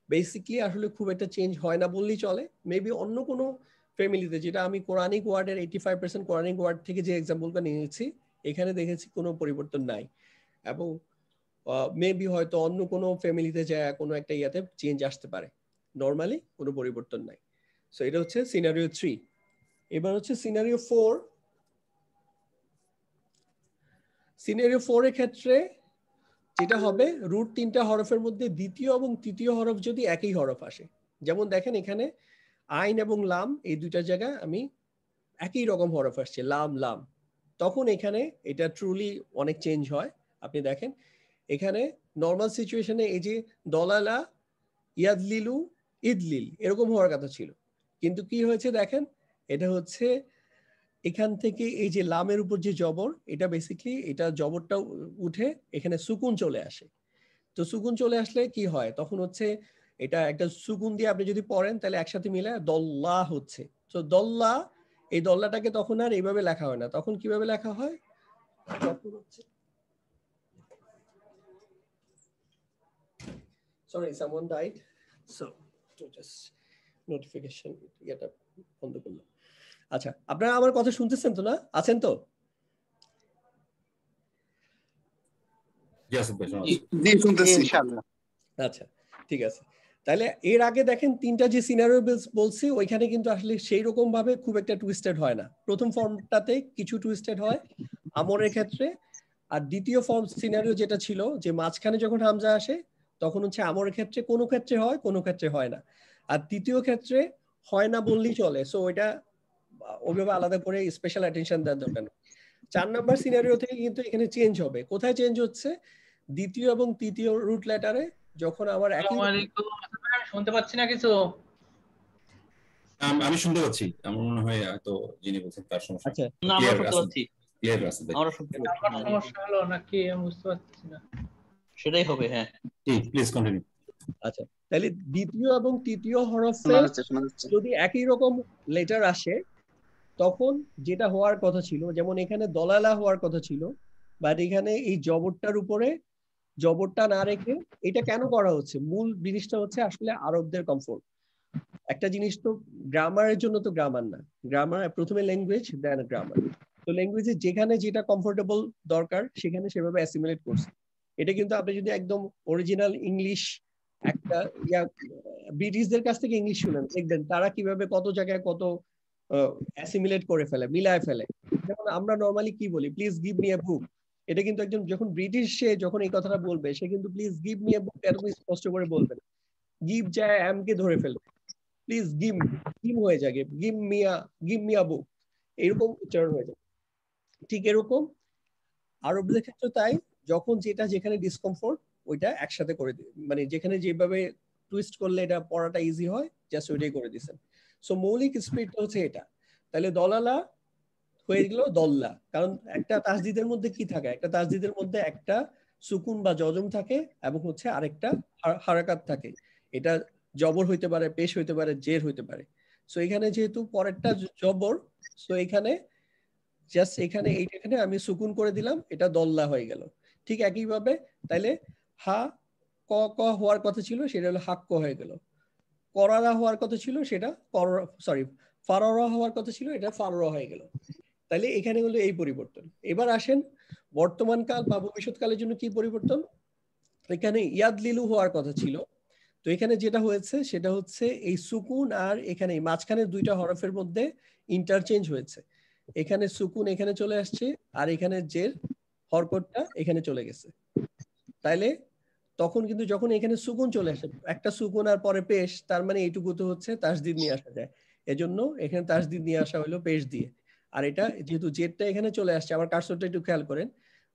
বেসিক্যালি আসলে খুব একটা চেঞ্জ হয় না বললেই চলে। মেবি অন্য কোনো ফ্যামিলিতে, যেটা আমি কোরআনিক ওয়ার্ডের 85% কোরআনিক ওয়ার্ড থেকে যে এক্সাম্পলটা নিয়েছি, এখানে দেখেছি কোনো পরিবর্তন নাই। এবং মেবি হয়তো অন্য কোনো ফ্যামিলিতে যায় কোনো একটা ইয়াতে চেঞ্জ আসতে পারে, নর্মালি কোনো পরিবর্তন নাই। সো এটা হচ্ছে সিনারিও 3। এবার হচ্ছে সিনারিও 4। সিনারিও 4 এর ক্ষেত্রে যেটা হবে রুট 3টা হরফের মধ্যে দ্বিতীয় এবং তৃতীয় হরফ যদি একই হরফ আসে, যেমন দেখেন এখানে আইন এবং লাম এই দুইটা জায়গায় আমি একই রকম হরফ আসছে লাম লাম, তখন এখানে এটা ট্রুলি অনেক চেঞ্জ হয়। আপনি দেখেন এখানে নর্মাল সিচুয়েশনে এই যে দলালা ইয়াদলিলু ইদলিল এরকম হওয়ার কথা ছিল, কিন্তু কি হয়েছে দেখেন এটা হচ্ছে এখান থেকে এই যে লামের উপর যে জবর, এটা বেসিক্যালি এটা জবরটা উঠে এখানে সুকুন চলে আসে। তো সুকুন চলে আসলে কি হয়, তখন হচ্ছে এটা একটা সুকুন দিয়ে আপনি যদি পড়েন তাহলে একসাথে মিলে দল্লা হচ্ছে। তো দল্লা, এই দল্লাটাকে তখন আর এইভাবে লেখা হয় না, তখন কিভাবে লেখা হয়, তখন হচ্ছে sorry someone died so to just notification এটা বন্ধ করলাম। আচ্ছা, আপনারা আমার কথা শুনতেছেন তো, না আছেন তো? আচ্ছা, ঠিক আছে। তাহলে এর আগে দেখেন 3টা যে সিনারিও বলছি ওইখানে কিন্তু আসলে সেই রকম ভাবে খুব একটা টুইস্টেড হয় না। প্রথম ফর্মটাতে কিছু টুইস্টেড হয় আমরের ক্ষেত্রে, আর দ্বিতীয় ফর্ম সিনারিও যেটা ছিল যে মাঝখানে যখন হামজা আসে তখন হচ্ছে আমরের ক্ষেত্রে কোনো ক্ষেত্রে হয় কোনো ক্ষেত্রে হয় না, আর তৃতীয় ক্ষেত্রে হয় না বললেই চলে। সো ওইটা ওইভাবে আলাদা করে স্পেশাল অ্যাটেনশন দেওয়ার দরকার নেই। 4 নাম্বার সিনারিও থেকে কিন্তু এখানে চেঞ্জ হবে। কোথায় চেঞ্জ হচ্ছে, দ্বিতীয় এবং তৃতীয় রুট লেটারে যখন আমার একই শুনতে পাচ্ছি না কিছু। আমি শুনতে পাচ্ছি, আমার মনে হয় হয়তো যিনি বলছেন তার সমস্যা। আচ্ছা, আমরা শুনতে পাচ্ছি, ক্লিয়ার আছে, আমরা শুনতে পাচ্ছি। আমার সমস্যা হলো নাকি আমি বুঝতে পারছি না। সেটাই হবে, হ্যাঁ প্লিজ কন্টিনিউ। আচ্ছা, তাহলে দ্বিতীয় এবং তৃতীয় হরফে যদি একই রকম লেটার আসে তখন যেটা হওয়ার কথা ছিল, যেমন এখানে দলালা হওয়ার কথা ছিল, বাট এখানে এই জবরটার উপরে জবরটা না রেখে এটা কেন করা হচ্ছে, মূল জিনিসটা হচ্ছে আসলে আরবদের কমফোর্ট। একটা জিনিস তো গ্রামারের জন্য তো গ্রামার না, গ্রামার প্রথমে ল্যাঙ্গুয়েজ দেন গ্রামার। তো ল্যাঙ্গুয়েজে যেখানে যেটা কমফোর্টেবল দরকার সেখানে সেভাবে অ্যাসিমিলেট করছে। এটা কিন্তু আপনি যদি একদম অরিজিনাল ইংলিশ একটা ব্রিটিশদের কাছ থেকে ইংলিশ শুনেন দেখবেন তারা কিভাবে কত জায়গায় কত অ্যাসিমিলেট করে ফেলে, মিলায় ফেলে। যেমন আমরা নরমালি কি বলি, প্লিজ গিভ মি এ বুক, এটা কিন্তু একজন যখন ব্রিটিশ সে যখন এই কথাটা বলবে সে কিন্তু প্লিজ গিভ মি এ বুক এরকম স্পষ্ট করে বলবে না, গিভ যায় এম কে ধরে ফেলবে, প্লিজ গিভ গিভ হয়ে যাবে গিভ মি আ বুক, এরকম উচ্চারণ হয়ে যাবে। ঠিক এরকম আরবদের ক্ষেত্রে তাই যখন যেটা যেখানে ডিসকমফোর্ট ওইটা একসাথে করে দিই, মানে যেখানে যেভাবে টুইস্ট করলে এটা পড়াটা ইজি হয় জাস্ট ওইটাই করে দিয়েছেন। সো মৌলিক স্পিরিটটা হচ্ছে এটা। তাহলে দলালা হয়ে গেল দল্লা, কারণ একটা তাসদিদের মধ্যে কি থাকে, একটা তাসদিদের মধ্যে একটা সুকুন বা জজম থাকে এবং হচ্ছে আরেকটা হারাকাত থাকে। এটা জবর হইতে পারে, পেশ হইতে পারে, জের হইতে পারে। সো এখানে যেহেতু পরেরটা জবর, সো এখানে জাস্ট এখানে এইখানে আমি সুকুন করে দিলাম, এটা দল্লা হয়ে গেল। ঠিক একইভাবে তাইলে হা ক ক হওয়ার কথা ছিল সেটা হলো হাক্ক হয়ে গেল। করারা হওয়ার কথা ছিল সেটা ফাররা হওয়ার কথা ছিল, এটা ফাররা হয়ে গেল। তাইলে এখানে হলো এই পরিবর্তন। এবার আসেন বর্তমান কাল বা ভবিষ্যৎ কালের জন্য কি পরিবর্তন। এখানে ইয়াদলিলু হওয়ার কথা ছিল, তো এখানে যেটা হয়েছে সেটা হচ্ছে এই সুকুন আর এখানে মাঝখানে দুইটা হরফের মধ্যে ইন্টারচেঞ্জ হয়েছে। এখানে সুকুন এখানে চলে আসছে আর এখানে জের হরকতটা এখানে চলে গেছে। তাইলে তখন কিন্তু যখন এখানে সুকুন চলে আসে, একটা সুকুন আর পরে পেশ, তার মানে এইটুকু তো হচ্ছে তাসদিদ নিয়ে আসা যায়, এজন্য এখানে তাসদিদ নিয়ে আসা হলো পেশ দিয়ে। আর এটা যেহেতু জেডটা এখানে চলে আসছে, আমার কার্সরটা একটু খেয়াল করেন,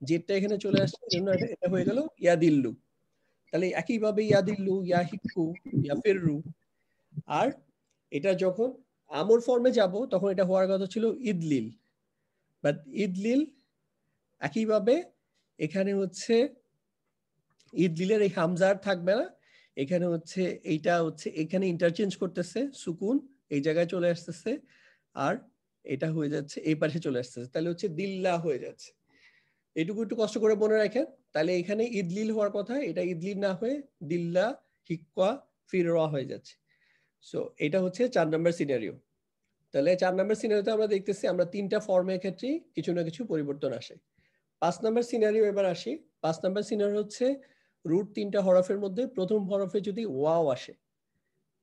জেডটা এখানে চলে আসছে, এজন্য এটা হয়ে গেল ইয়াদিল্লু। তাহলে একইভাবে ইয়াদিল্লু, ইয়াহিক্কু, ইয়াফিররু। আর এটা যখন আমর ফর্মে যাব তখন এটা হওয়ার কথা ছিল ইদলিল, বাট ইদলিল একইভাবে এখানে হচ্ছে ইদলিলের এই হামজার থাকবে না, এখানে হচ্ছে এইটা হচ্ছে এখানে ইন্টারচেঞ্জ করতেছে, সুকুন এই জায়গায় চলে আসতেছে আর এটা হয়ে যাচ্ছে এই পাশে চলে আসতেছে, তাহলে হচ্ছে দিল্লা হয়ে যাচ্ছে। এটুকু একটু কষ্ট করে মনে রাখেন। তাহলে এখানে ইদলিল হওয়ার কথা, এটা ইদলিল না হয়ে দিল্লা হিক্কা ফিররা হয়ে যাচ্ছে। সো এটা হচ্ছে 4 নম্বর সিনারিও। তাহলে 4 নম্বর সিনারিওতে আমরা দেখতেছি আমরা তিনটা ফর্মের ক্ষেত্রে কিছু না কিছু পরিবর্তন আসে। 5 নম্বর সিনারিও এবার আসি। 5 নম্বর সিনারিও হচ্ছে রুট তিনটা হরফের মধ্যে প্রথম হরফে যদি ওয়াও আসে,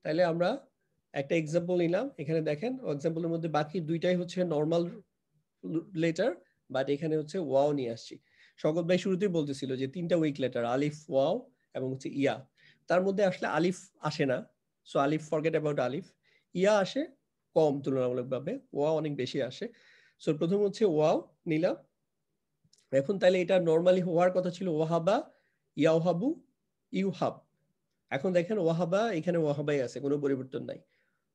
তাহলে আমরা একটা এক্সাম্পল নিলাম। এখানে দেখেন এক্সাম্পলের মধ্যে বাকি দুইটাই হচ্ছে নর্মাল লেটার, বাট এখানে হচ্ছে ওয়াও নিয়ে আসছি। শওকত ভাই শুরুতেই বলতেছিল যে তিনটা উইক লেটার আলিফ, ওয়াও এবং হচ্ছে ইয়া। তার মধ্যে আসলে আলিফ আসে না, সো আলিফ ফরগেট অ্যাবাউট আলিফ। ইয়া আসে কম তুলনামূলকভাবে, ওয়াও অনেক বেশি আসে। সো প্রথম হচ্ছে ওয়াও নিলাম। এখন তাহলে এটা নরমালি হওয়ার কথা ছিল ওয়াহাবা, ইয়াওহাবু, ইউহাব। এখন দেখেন ওয়াহাবা, এখানে ওয়াহাবাই আছে, কোনো পরিবর্তন নাই।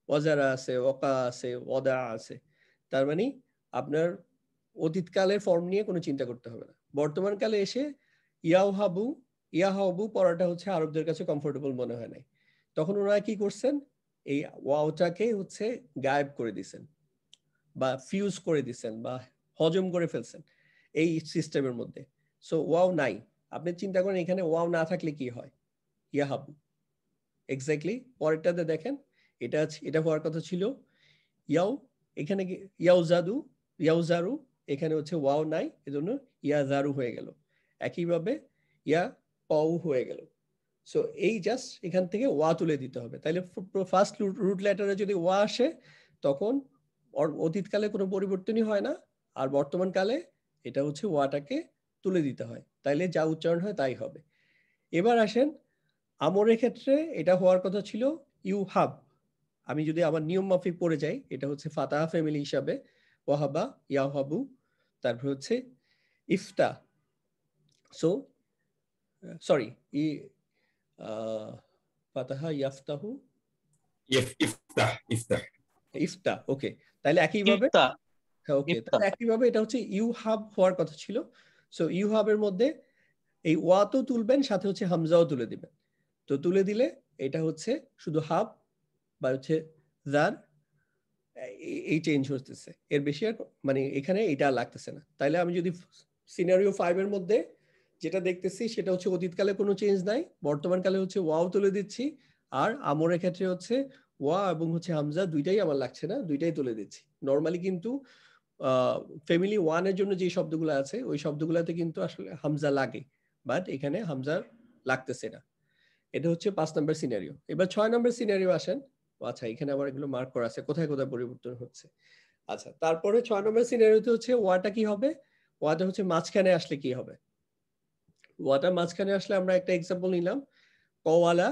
ওয়াজারা আছে, ওকা আছে, ওয়াদা আছে। তার মানে আপনার অতীতকালের ফর্ম নিয়ে কোনো চিন্তা করতে হবে না। বর্তমান কালে এসে ইয়াওহাবু, ইয়াহাবু পড়াটা হচ্ছে আরবদের কাছে কমফোর্টেবল মনে হয় নাই। তখন ওনারা কি করছেন, এই ওয়াওটাকে হচ্ছে গায়েব করে দিছেন বা ফিউজ করে দিছেন বা হজম করে ফেলছেন এই সিস্টেমের মধ্যে। সো ওয়াও নাই। আপনি চিন্তা করেন এখানে ওয়াও না থাকলে কি হয়, ইয়াহাবু। এক্স্যাক্টলি পরেরটাতে দেখেন এটা হওয়ার কথা ছিল ইয়াও, এখানে ইয়াউজাদু, ইয়াউজারু, এখানে হচ্ছে ওয়াও নাই, এজন্য ইয়াজারু হয়ে গেল। একইভাবে ইয়া পাউ হয়ে গেল। সো এই জাস্ট এখান থেকে ওয়া তুলে দিতে হবে। তাহলে ফার্স্ট রুট লেটারে যদি ওয়া আসে তখন অতীতকালে কোনো পরিবর্তনই হয় না, আর বর্তমান কালে এটা হচ্ছে ওয়াটাকে তুলে দিতে হয়, তাইলে যা উচ্চারণ হয় তাই হবে। এবার আসেন আমরের ক্ষেত্রে এটা হওয়ার কথা ছিল ইউহাব। আমি যদি আমার নিয়ম মাফিক পড়ে যাই, এটা হচ্ছে ফাতাহা ফ্যামিলি হিসাবে ওয়াহাবা, ইয়াহাবু, তারপর হচ্ছে ইফতা। So sorry ফাতাহা, ইয়াফতাহু, ইফতা। ওকে, তাহলে একইভাবে ওকে, তাহলে একইভাবে এটা হচ্ছে ইউহাব হওয়ার কথা ছিল। সো ইউহাবের মধ্যে এই ওয়া তো তুলবেন, সাথে হচ্ছে হামজাও তুলে দিবেন। তো তুলে দিলে এটা হচ্ছে শুধু হাব বা হচ্ছে জার, এই চেঞ্জ হতেছে, এর বেশি আর মানে এখানে এটা লাগতেছে না। তাইলে আমি যদি সিনারিও 5 এর মধ্যে যেটা দেখতেছি সেটা হচ্ছে অতীতকালে কোনো চেঞ্জ নাই, বর্তমানকালে হচ্ছে ওয়াও তুলে দিচ্ছি, আর আমরের ক্ষেত্রে হচ্ছে ওয়া এবং হচ্ছে হামজা দুইটাই আমার লাগছে না, দুইটাই তুলে দিচ্ছি। নরমালি কিন্তু ফ্যামিলি 1 এর জন্য যে শব্দগুলো আছে ওই শব্দগুলোতে কিন্তু আসলে হামজা লাগে, বাট এখানে হামজা লাগতেছে না। এটা হচ্ছে 5 নম্বর সিনারিও। এবার 6 নম্বর সিনারিও আসেন। আচ্ছা, এখানে আবার এগুলো মার্ক করা আছে কোথায় কোথায় পরিবর্তন হচ্ছে। আচ্ছা, তারপরে 6 নম্বর সিনারিওতে হচ্ছে ওয়াটা কি হবে, ওয়াটা হচ্ছে মাঝখানে আসলে কি হবে। ওয়াটা মাঝখানে আসলে আমরা একটা এক্সাম্পল নিলাম, কওয়ালা।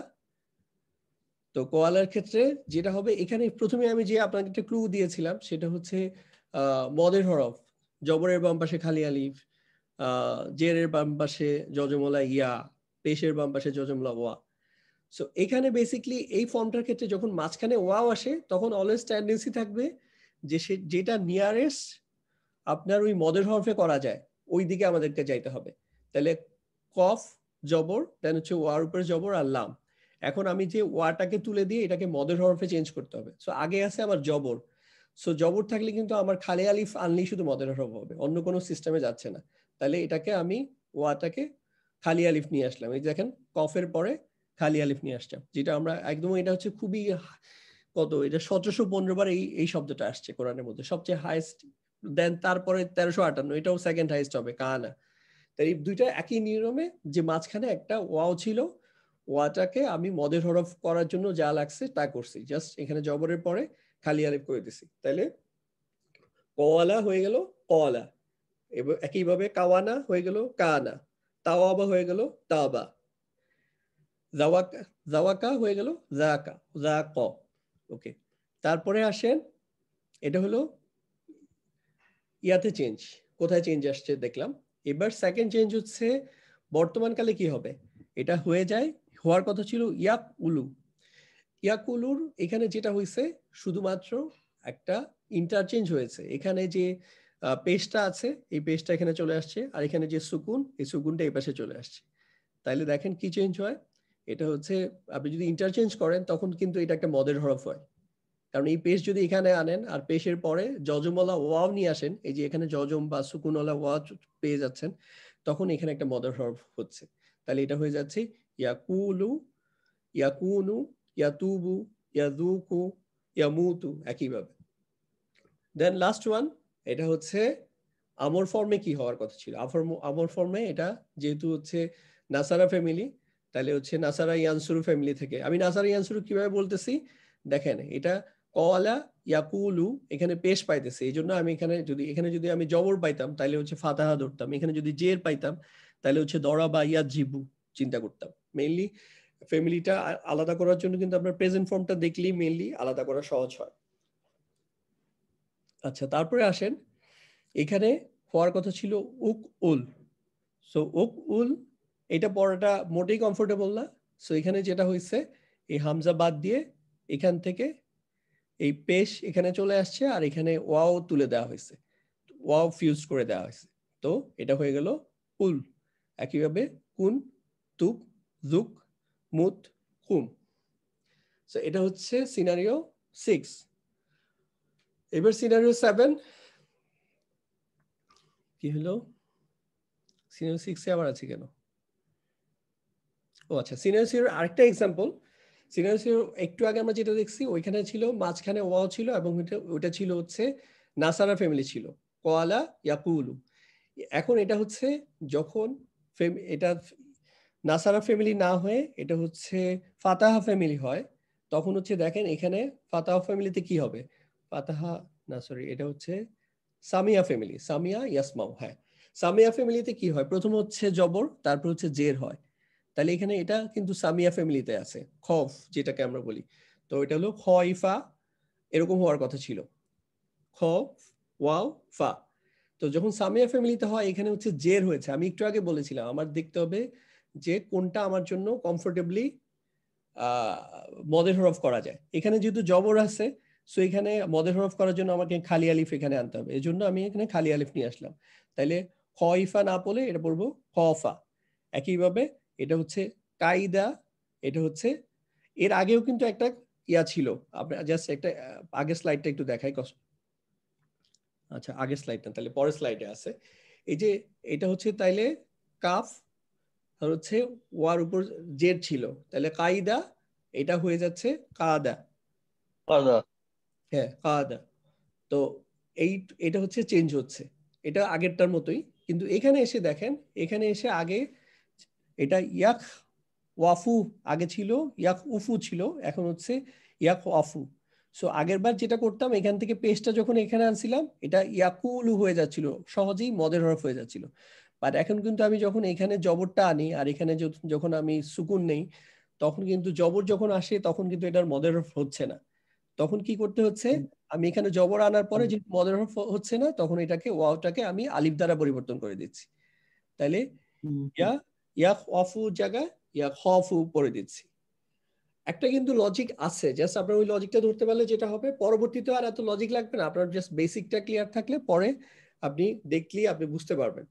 তো কোয়ালার ক্ষেত্রে যেটা হবে, এখানে প্রথমে আমি যে আপনাকে একটা ক্লু দিয়েছিলাম সেটা হচ্ছে মদের হরফ, জবরের বাম পাশে খালি আলিফ, জেরের বাম পাশে যজমলা ইয়া, পেশের বাম পাশে যজমলা ওয়া। সো এখানে বেসিক্যালি এই ফর্মটার ক্ষেত্রে যখন মাঝখানে ওয়াও আসে তখন অলওয়েজ টেন্ডেন্সি থাকবে যে যেটা নিয়ারেস্ট আপনার ওই মদের হরফে করা যায় ওই দিকে আমাদেরকে যাইতে হবে। তাহলে কফ জবর, দেন হচ্ছে ওয়ার উপরে জবর আর লাম। এখন আমি যে ওয়াটাকে তুলে দিয়ে এটাকে মদের হরফে চেঞ্জ করতে হবে। সো আগে আছে আমার জবর, সো জবর থাকলে কিন্তু আমার খালি আলিফ আনলেই শুধু মদের হরফ হবে, অন্য কোনো সিস্টেমে যাচ্ছে না। তাহলে এটাকে আমি ওয়াটাকে খালি আলিফ নিয়ে আসলাম। এই দেখেন কফের পরে খালি আলিফ নিয়ে আসলাম, যেটা আমরা একদম, এটা হচ্ছে খুবই কত, এটা 1715 বার এই শব্দটা আসছে কোরআনের মধ্যে, সবচেয়ে হাইয়েস্ট। দেন তারপরে 1358, এটাও সেকেন্ড হাইয়েস্ট হবে কানা। তাই এই দুইটা একই নিয়মে, যে মাঝখানে একটা ওয়াও ছিল, ওয়াটাকে আমি মদের হরফ করার জন্য যা লাগছে তা করছি, জাস্ট এখানে জবরের পরে খালি আলিফ করে দিছি। তাইলে কওয়ালা হয়ে গেল কওয়ালা, এবং একইভাবে কাওয়ানা হয়ে গেল কানা, তাওয়াবা হয়ে গেল তাবা, জাওয়াকা জাওয়াকা হয়ে গেল জাকা জাক। ওকে, তারপরে আসেন, এটা হলো ইয়াতে চেঞ্জ, কোথায় চেঞ্জ আসছে দেখলাম। এবার সেকেন্ড চেঞ্জ হচ্ছে বর্তমানকালে কি হবে, এটা হয়ে যায়, হওয়ার কথা ছিল ইয়াক উলু। ইয়াক উলুর এখানে যেটা হয়েছে শুধুমাত্র একটা ইন্টারচেঞ্জ হয়েছে, এখানে যে পেশটা আছে এই পেশটা এখানে চলে আসছে, আর এখানে যে সুকুন, এই সুকুনটা এই পাশে চলে আসছে। তাইলে দেখেন কি চেঞ্জ হয়, এটা হচ্ছে আপনি যদি ইন্টারচেঞ্জ করেন তখন কিন্তু এটা একটা মদের হরফ হয়, কারণ এই পেশ যদি এখানে আনেন আর পেশের পরে যজমওয়ালা ওয়াও নিয়ে আসেন, এই যে এখানে যজম বা সুকুনওয়ালা ওয়া পেয়ে যাচ্ছেন, তখন এখানে একটা মদের হরফ হচ্ছে। তাহলে এটা হয়ে যাচ্ছে ইয়াকুলু, ইয়াকুনু, ইয়াতুবু, ইয়াযুকু, ইয়ামুতু, একইভাবে। দেন লাস্ট ওয়ান, এটা হচ্ছে আমর ফর্মে কি হওয়ার কথা ছিল, আমর ফর্মে এটা যেহেতু হচ্ছে নাসারা ফ্যামিলি, তাহলে হচ্ছে নাসারা ইয়ানসুরু ফ্যামিলি থেকে। আমি নাসারা ইয়ানসুরু কিভাবে বলতেছি দেখেন, এটা কওয়ালা ইয়াকুলু, এখানে পেশ পাইতেছে, এই জন্য আমি এখানে যদি আমি জবর পাইতাম তাহলে হচ্ছে ফাতাহা ধরতাম, এখানে যদি জের পাইতাম তাহলে হচ্ছে দরা বা ইয়াজিবু চিন্তা করতাম। মেইনলি ফ্যামিলিটা আলাদা করার জন্য কিন্তু আপনার প্রেজেন্ট ফর্মটা দেখলেই মেইনলি আলাদা করা সহজ হয়। আচ্ছা, তারপরে আসেন, এখানে হওয়ার কথা ছিল উক উল। সো উক উল এটা পড়াটা মোটেই কমফোর্টেবল না। সো এখানে যেটা হয়েছে, এই হামজা বাদ দিয়ে এখান থেকে এই পেশ এখানে চলে আসছে, আর এখানে ওয়াও তুলে দেওয়া হয়েছে, ওয়াও ফিউজ করে দেওয়া হয়েছে। তো এটা হয়ে গেল উল। একইভাবে কুন, তুক, জুক, মুত, কুম। সো এটা হচ্ছে সিনারিও 6। এবার সিনারিও 7 কি হলো, সিনারিও 6 এ আবার আছে কেন? ও আচ্ছা, সিনারিও আরেকটা এক্সাম্পল। সিনারিও একটু আগে আমরা যেটা দেখছি ওইখানে ছিল মাঝখানে ওয়াও ছিল, এবং ওইটা ছিল হচ্ছে নাসারা ফ্যামিলি ছিল, কোয়ালা ইয়াকুলু। এখন এটা হচ্ছে যখন এটা নাসারা ফ্যামিলি না হয়ে এটা হচ্ছে ফাতাহা ফ্যামিলি হয়, তখন হচ্ছে দেখেন এখানে ফাতাহা ফ্যামিলিতে কি হবে, ফাতাহা না সরি, এটা হচ্ছে সামিয়া ফ্যামিলি, সামিয়া ইয়াসমাউ। হ্যাঁ, সামিয়া ফ্যামিলিতে কি হয়, প্রথম হচ্ছে জবর, তারপর হচ্ছে জের হয়। তাহলে এখানে এটা কিন্তু সামিয়া ফ্যামিলিতে আছে, খফ যেটাকে আমরা বলি। তো এটা হলো খইফা, এরকম হওয়ার কথা ছিল, খফ ওয়াও ফা। তো যখন সামিয়া ফ্যামিলিতে হয় এখানে হচ্ছে জের হয়েছে। আমি একটু আগে বলেছিলাম আমার দেখতে হবে যে কোনটা আমার জন্য কমফোর্টেবলি মদের হরফ করা যায়। এখানে যেহেতু জবর আছে, সো এখানে মদের হরফ করার জন্য আমাকে খালি আলিফ এখানে আনতে হবে, এই জন্য আমি এখানে খালি আলিফ নিয়ে আসলাম। তাইলে খইফা না পড়লে এটা পড়বো খফা। একইভাবে এটা হচ্ছে কাইদা, এটা হচ্ছে, এর আগেও কিন্তু একটা ইয়া ছিল, আপনি জাস্ট একটা আগের স্লাইডটা একটু দেখাই কষ্ট। আচ্ছা, আগের স্লাইডটা তাহলে পরের স্লাইডে আছে। এই যে এটা হচ্ছে তাইলে কাফ আর হচ্ছে ওয়ার উপর জেড ছিল, তাহলে কাইদা এটা হয়ে যাচ্ছে কাদা। হ্যাঁ, কাদা। তো এটা হচ্ছে চেঞ্জ হচ্ছে, এটা আগেরটার মতোই, কিন্তু এখানে এসে দেখেন, এখানে এসে আগে এটা ইয়াক ওয়াফু আগে ছিল, ইয়াক উফু ছিল, এখন হচ্ছে ইয়াক ওয়াফু। সো আগের বার যেটা করতাম, এখান থেকে পেস্টটা যখন এখানে আনছিলাম এটা ইয়াকুলু হয়ে যাচ্ছিল, সহজেই মদের হরফ হয়ে যাচ্ছিল। বাট এখন কিন্তু আমি যখন এখানে জবরটা আনি আর এখানে যখন আমি সুকুন নেই, তখন কিন্তু জবর যখন আসে তখন কিন্তু এটার মদের হরফ হচ্ছে না। তখন কি করতে হচ্ছে, আমি এখানে জবর আনার পরে যে মদের হরফ হচ্ছে না, তখন এটাকে ওয়াওটাকে আমি আলিফ দ্বারা পরিবর্তন করে দিচ্ছি। তাহলে ইয়া খফু জায়গায় ইয়া খফু পড়ে দিচ্ছি। একটা কিন্তু লজিক আছে, জাস্ট আপনার ওই লজিকটা ধরতে পারলে যেটা হবে, পরবর্তীতে আর এত লজিক লাগবে না, আপনার জাস্ট বেসিকটা ক্লিয়ার থাকলে পরে আপনি দেখলেই আপনি বুঝতে পারবেন।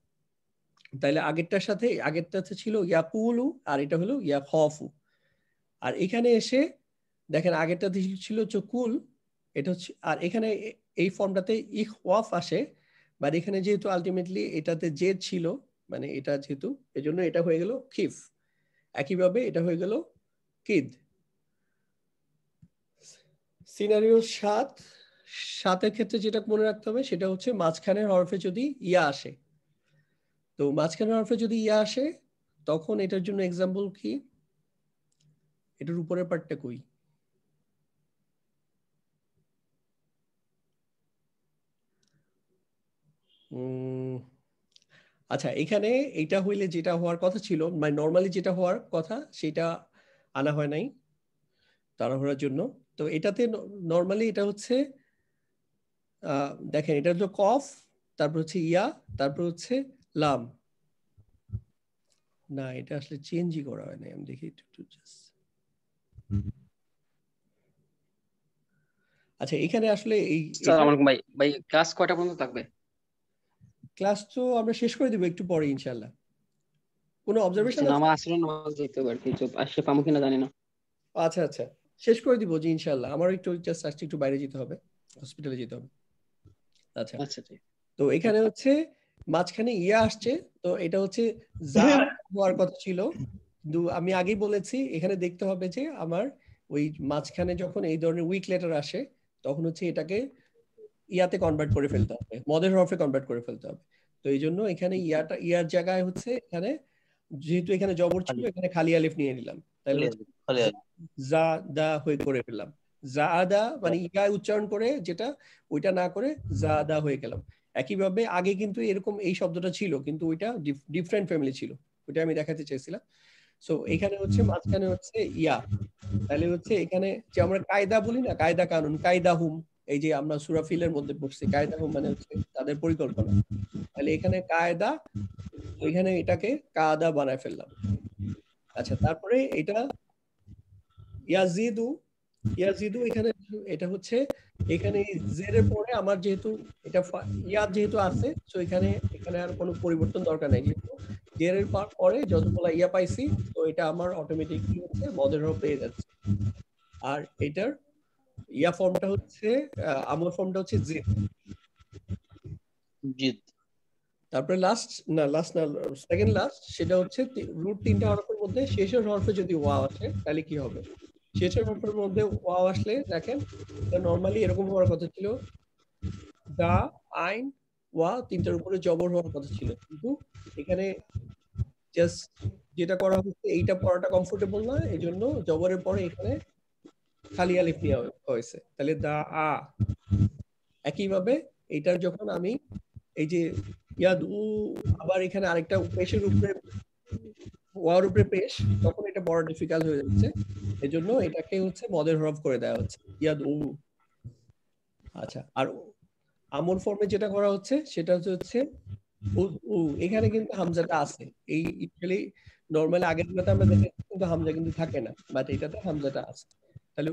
তাইলে আগেরটাতে ছিল ইয়াকুলু আর এটা হলো ইয়া খফু। আর এখানে এসে দেখেন আগেরটাতে ছিল চকুল, এটা হচ্ছে, আর এখানে এই ফর্মটাতে ইখওয়াফ আসে, বাট এখানে যেহেতু আলটিমেটলি এটাতে জেদ ছিল, মানে এটা যেহেতু, এজন্য এটা হয়ে গেল খিফ। একইভাবে এটা হয়ে গেল কিদ। সিনারিও 7 ক্ষেত্রে যেটা মনে রাখতে হবে সেটা হচ্ছে মাঝখানের হরফে যদি ইয়া আসে, তো মাঝখানের হরফে যদি ইয়া আসে তখন এটার জন্য এক্সাম্পল কি, এটার উপরের পার্টটা কই, আচ্ছা এখানে এটা হইলে যেটা হওয়ার কথা ছিল, মানে নর্মালি যেটা হওয়ার কথা সেটা আনা হয় নাই তাড়াহুড়ার জন্য। তো এটাতে নর্মালি এটা হচ্ছে দেখেন এটা হলো কফ, তারপর হচ্ছে ইয়া, তারপর হচ্ছে লাম। না এটা আসলে চেঞ্জই করা হয় না, আমি দেখি একটু জাস্ট। আচ্ছা এখানে আসলে এই ভাই ক্লাস কয়টা পর্যন্ত থাকবে? ক্লাস তো আমরা শেষ করে দিব একটু পরে ইনশাআল্লাহ। কোনো অবজারভেশন আছে? আমার আসলে নামাজ দিতে হবে আর কি, আসলে পাবো কিনা জানি না। আচ্ছা আচ্ছা শেষ করে দিব জি ইনশাআল্লাহ। আমার একটু জাস্ট আজকে একটু বাইরে যেতে হবে, হসপিটালে যেতে হবে। আচ্ছা আচ্ছা তো এখানে হচ্ছে মাঝখানে ইয়া আসছে, তো এটা হচ্ছে যা হওয়ার কথা ছিল, কিন্তু আমি আগেই বলেছি এখানে দেখতে হবে যে আমার ওই মাঝখানে যখন এই ধরনের উইক লেটার আসে তখন হচ্ছে এটাকে ইয়াতে কনভার্ট করে ফেলতে হবে, মদের হরফে কনভার্ট করে ফেলতে হবে। তো এই জন্য এখানে ইয়ার জায়গায় হচ্ছে এখানে যেহেতু এখানে জবর ছিল এখানে খালি আলিফ নিয়ে নিলাম, তাহলে যা দা হয়ে করে ফেললাম। জাদা মানে ইয়া উচ্চারণ করে যেটা, ওইটা না করে জাদা হয়ে গেলাম। একইভাবে আগে কিন্তু এরকম এই শব্দটা ছিল কিন্তু ওইটা ডিফারেন্ট ফ্যামিলি ছিল, ওইটা আমি দেখাতে চাইছিলাম। সো এখানে হচ্ছে মাঝখানে হচ্ছে ইয়া, তাহলে হচ্ছে এখানে যে আমরা কায়দা বলি না, কায়দা কানুন, কায়দা হুম, এই যে আমরা সূরা ফিলের মধ্যে পড়ছি কায়দা হুম মানে হচ্ছে তাদের পরিকল্পনা, তাহলে এখানে কায়দা, ওইখানে এটাকে কাদা বানায় ফেললাম। আচ্ছা তারপরে এটা ইয়াজিদু, ইয়াজিদু এখানে এটা হচ্ছে এখানে জেরের পরে আমার যেহেতু এটা ইয়া যেহেতু আছে, সো এখানে আর কোনো পরিবর্তন দরকার নাই, যেহেতু জেরের পরে যতগুলো ইয়া পাইছি তো এটা আমার অটোমেটিকলি হচ্ছে মদের হরফ পেয়ে যাচ্ছে। আর এটার ইয়া ফর্মটা হচ্ছে আমর ফর্মটা হচ্ছে জিদ। তারপরে সেকেন্ড লাস্ট সেটা হচ্ছে রুট 3টা হরফের মধ্যে শেষের হরফে যদি ওয়াও আসে তাহলে কি হবে, শেষের হরফের মধ্যে ওয়াও আসলে দেখেন নরমালি এরকম হওয়ার কথা ছিল, দা আইন ওয়া 3টার উপরে জবর হওয়ার কথা ছিল, কিন্তু এখানে জাস্ট যেটা করা হচ্ছে এইটা পড়াটা কমফোর্টেবল না, এই জন্য জবরের পরে এখানে খালি আলিফ নেওয়া হয়েছে, তাহলে দা আ। একইভাবে এইটার যখন আমি এই যে ইয়াদু আবার এখানে আরেকটা পেশের উপরে ওয়ার উপরে পেশ, তখন এটা বড় ডিফিকাল্ট হয়ে যাচ্ছে, এজন্য এটাকে হচ্ছে মদের হরফ করে দেওয়া হচ্ছে ইয়াদু। আচ্ছা আর আমর ফর্মে যেটা করা হচ্ছে সেটা হচ্ছে এখানে কিন্তু হামজাটা আছে, এই ইউজুয়ালি নরমালি আগের গুলোতে আমরা দেখেছি কিন্তু হামজা কিন্তু থাকে না, বাট এটাতে হামজাটা আছে, তাহলে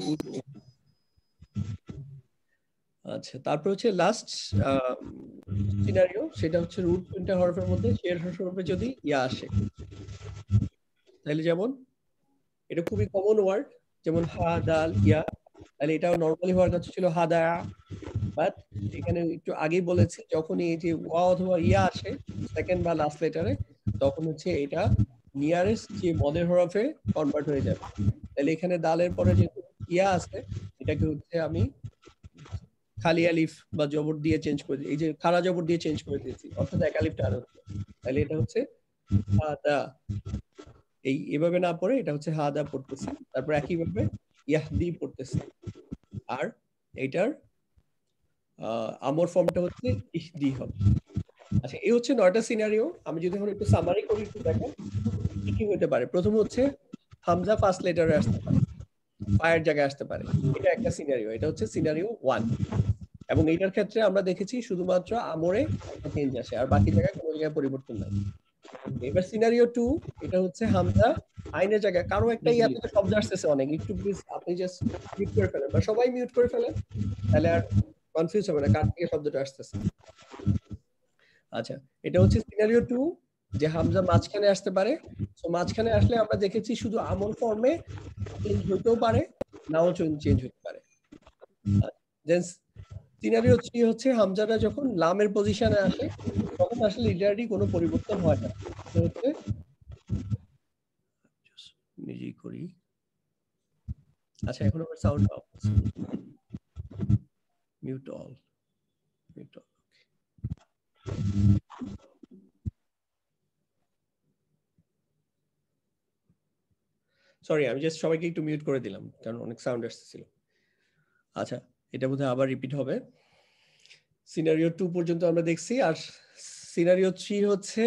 আচ্ছা তারপর হচ্ছে লাস্ট সিনারিও, সেটা হচ্ছে রুট 3টা হরফের মধ্যে শের হরফে যদি ইয়া আসে, তাহলে যেমন এটা খুবই কমন ওয়ার্ড, যেমন হা দাল ইয়া, তাহলে এটাও নরমালি হওয়ার কথা ছিল হাদা, বাট এখানে একটু আগেই বলেছি যখনই এই যে ওয়া অথবা ইয়া আসে সেকেন্ড বা লাস্ট লেটারে তখন হচ্ছে এটা নিয়ারেস্ট যে মদের হরফে কনভার্ট হয়ে যাবে, তাহলে এখানে দালের পরে যেহেতু ইয়া আছে এটাকে হচ্ছে আমি খালি আলিফ বা জবর দিয়ে চেঞ্জ করে দিই, এই যে খাড়া জবর দিয়ে চেঞ্জ করে দিয়েছি, অর্থাৎ এক আলিফটা আর হচ্ছে, তাহলে এটা হচ্ছে হাদা, এই এভাবে না পড়ে এটা হচ্ছে হাদা পড়তেছি, তারপর একইভাবে ইয়াহদি পড়তেছি, আর এইটার আমর ফর্মটা হচ্ছে ইহদি হবে। আচ্ছা এই হচ্ছে 9টা সিনারিও। আমি যদি এখন একটু সামারি করি একটু দেখেন কি কি হতে পারে। প্রথম হচ্ছে হামজা ফার্স্ট লেটারে আসতে পারে, ফায়ের জায়গায় আসতে পারে, এটা একটা সিনারিও, এটা হচ্ছে সিনারিও 1, এবং এইটার ক্ষেত্রে আমরা দেখেছি শুধুমাত্র আমরে একটা চেঞ্জ আসে আর বাকি জায়গায় কোনো জায়গায় পরিবর্তন নাই। এবার সিনারিও 2 এটা হচ্ছে হামজা আইনের জায়গায় কারো একটা ইয়াতে শব্দ আসতেছে অনেক, একটু প্লিজ আপনি জাস্ট মিউট করে ফেলেন বা সবাই মিউট করে ফেলেন, তাহলে আর কনফিউজ হবে না কার থেকে শব্দটা আসতেছে। আচ্ছা, এটা হচ্ছে সিনারিও 2 যে হামজা মাঝখানে আসতে পারে। সো মাঝখানে আসলে আমরা দেখেছি শুধু আমল ফর্মে চেঞ্জ হতেও পারে, নাও চেঞ্জ হতে পারে। দেন সিনারিও 3 হচ্ছে হামজাটা যখন লামের পজিশনে আসে তখন আসলে লিটারালি কোনো পরিবর্তন হয় না। এটা হচ্ছে নিজেই করি। আচ্ছা, এখন আমার sound of, mute all, mute all. Sorry, আমি জাস্ট সবাইকে একটু মিউট করে দিলাম কারণ অনেক সাউন্ড আসতেছিল। আচ্ছা, এটা বোধহয় আবার রিপিট হবে। সিনারিও 2 পর্যন্ত আমরা দেখছি, আর সিনারিও 3 হচ্ছে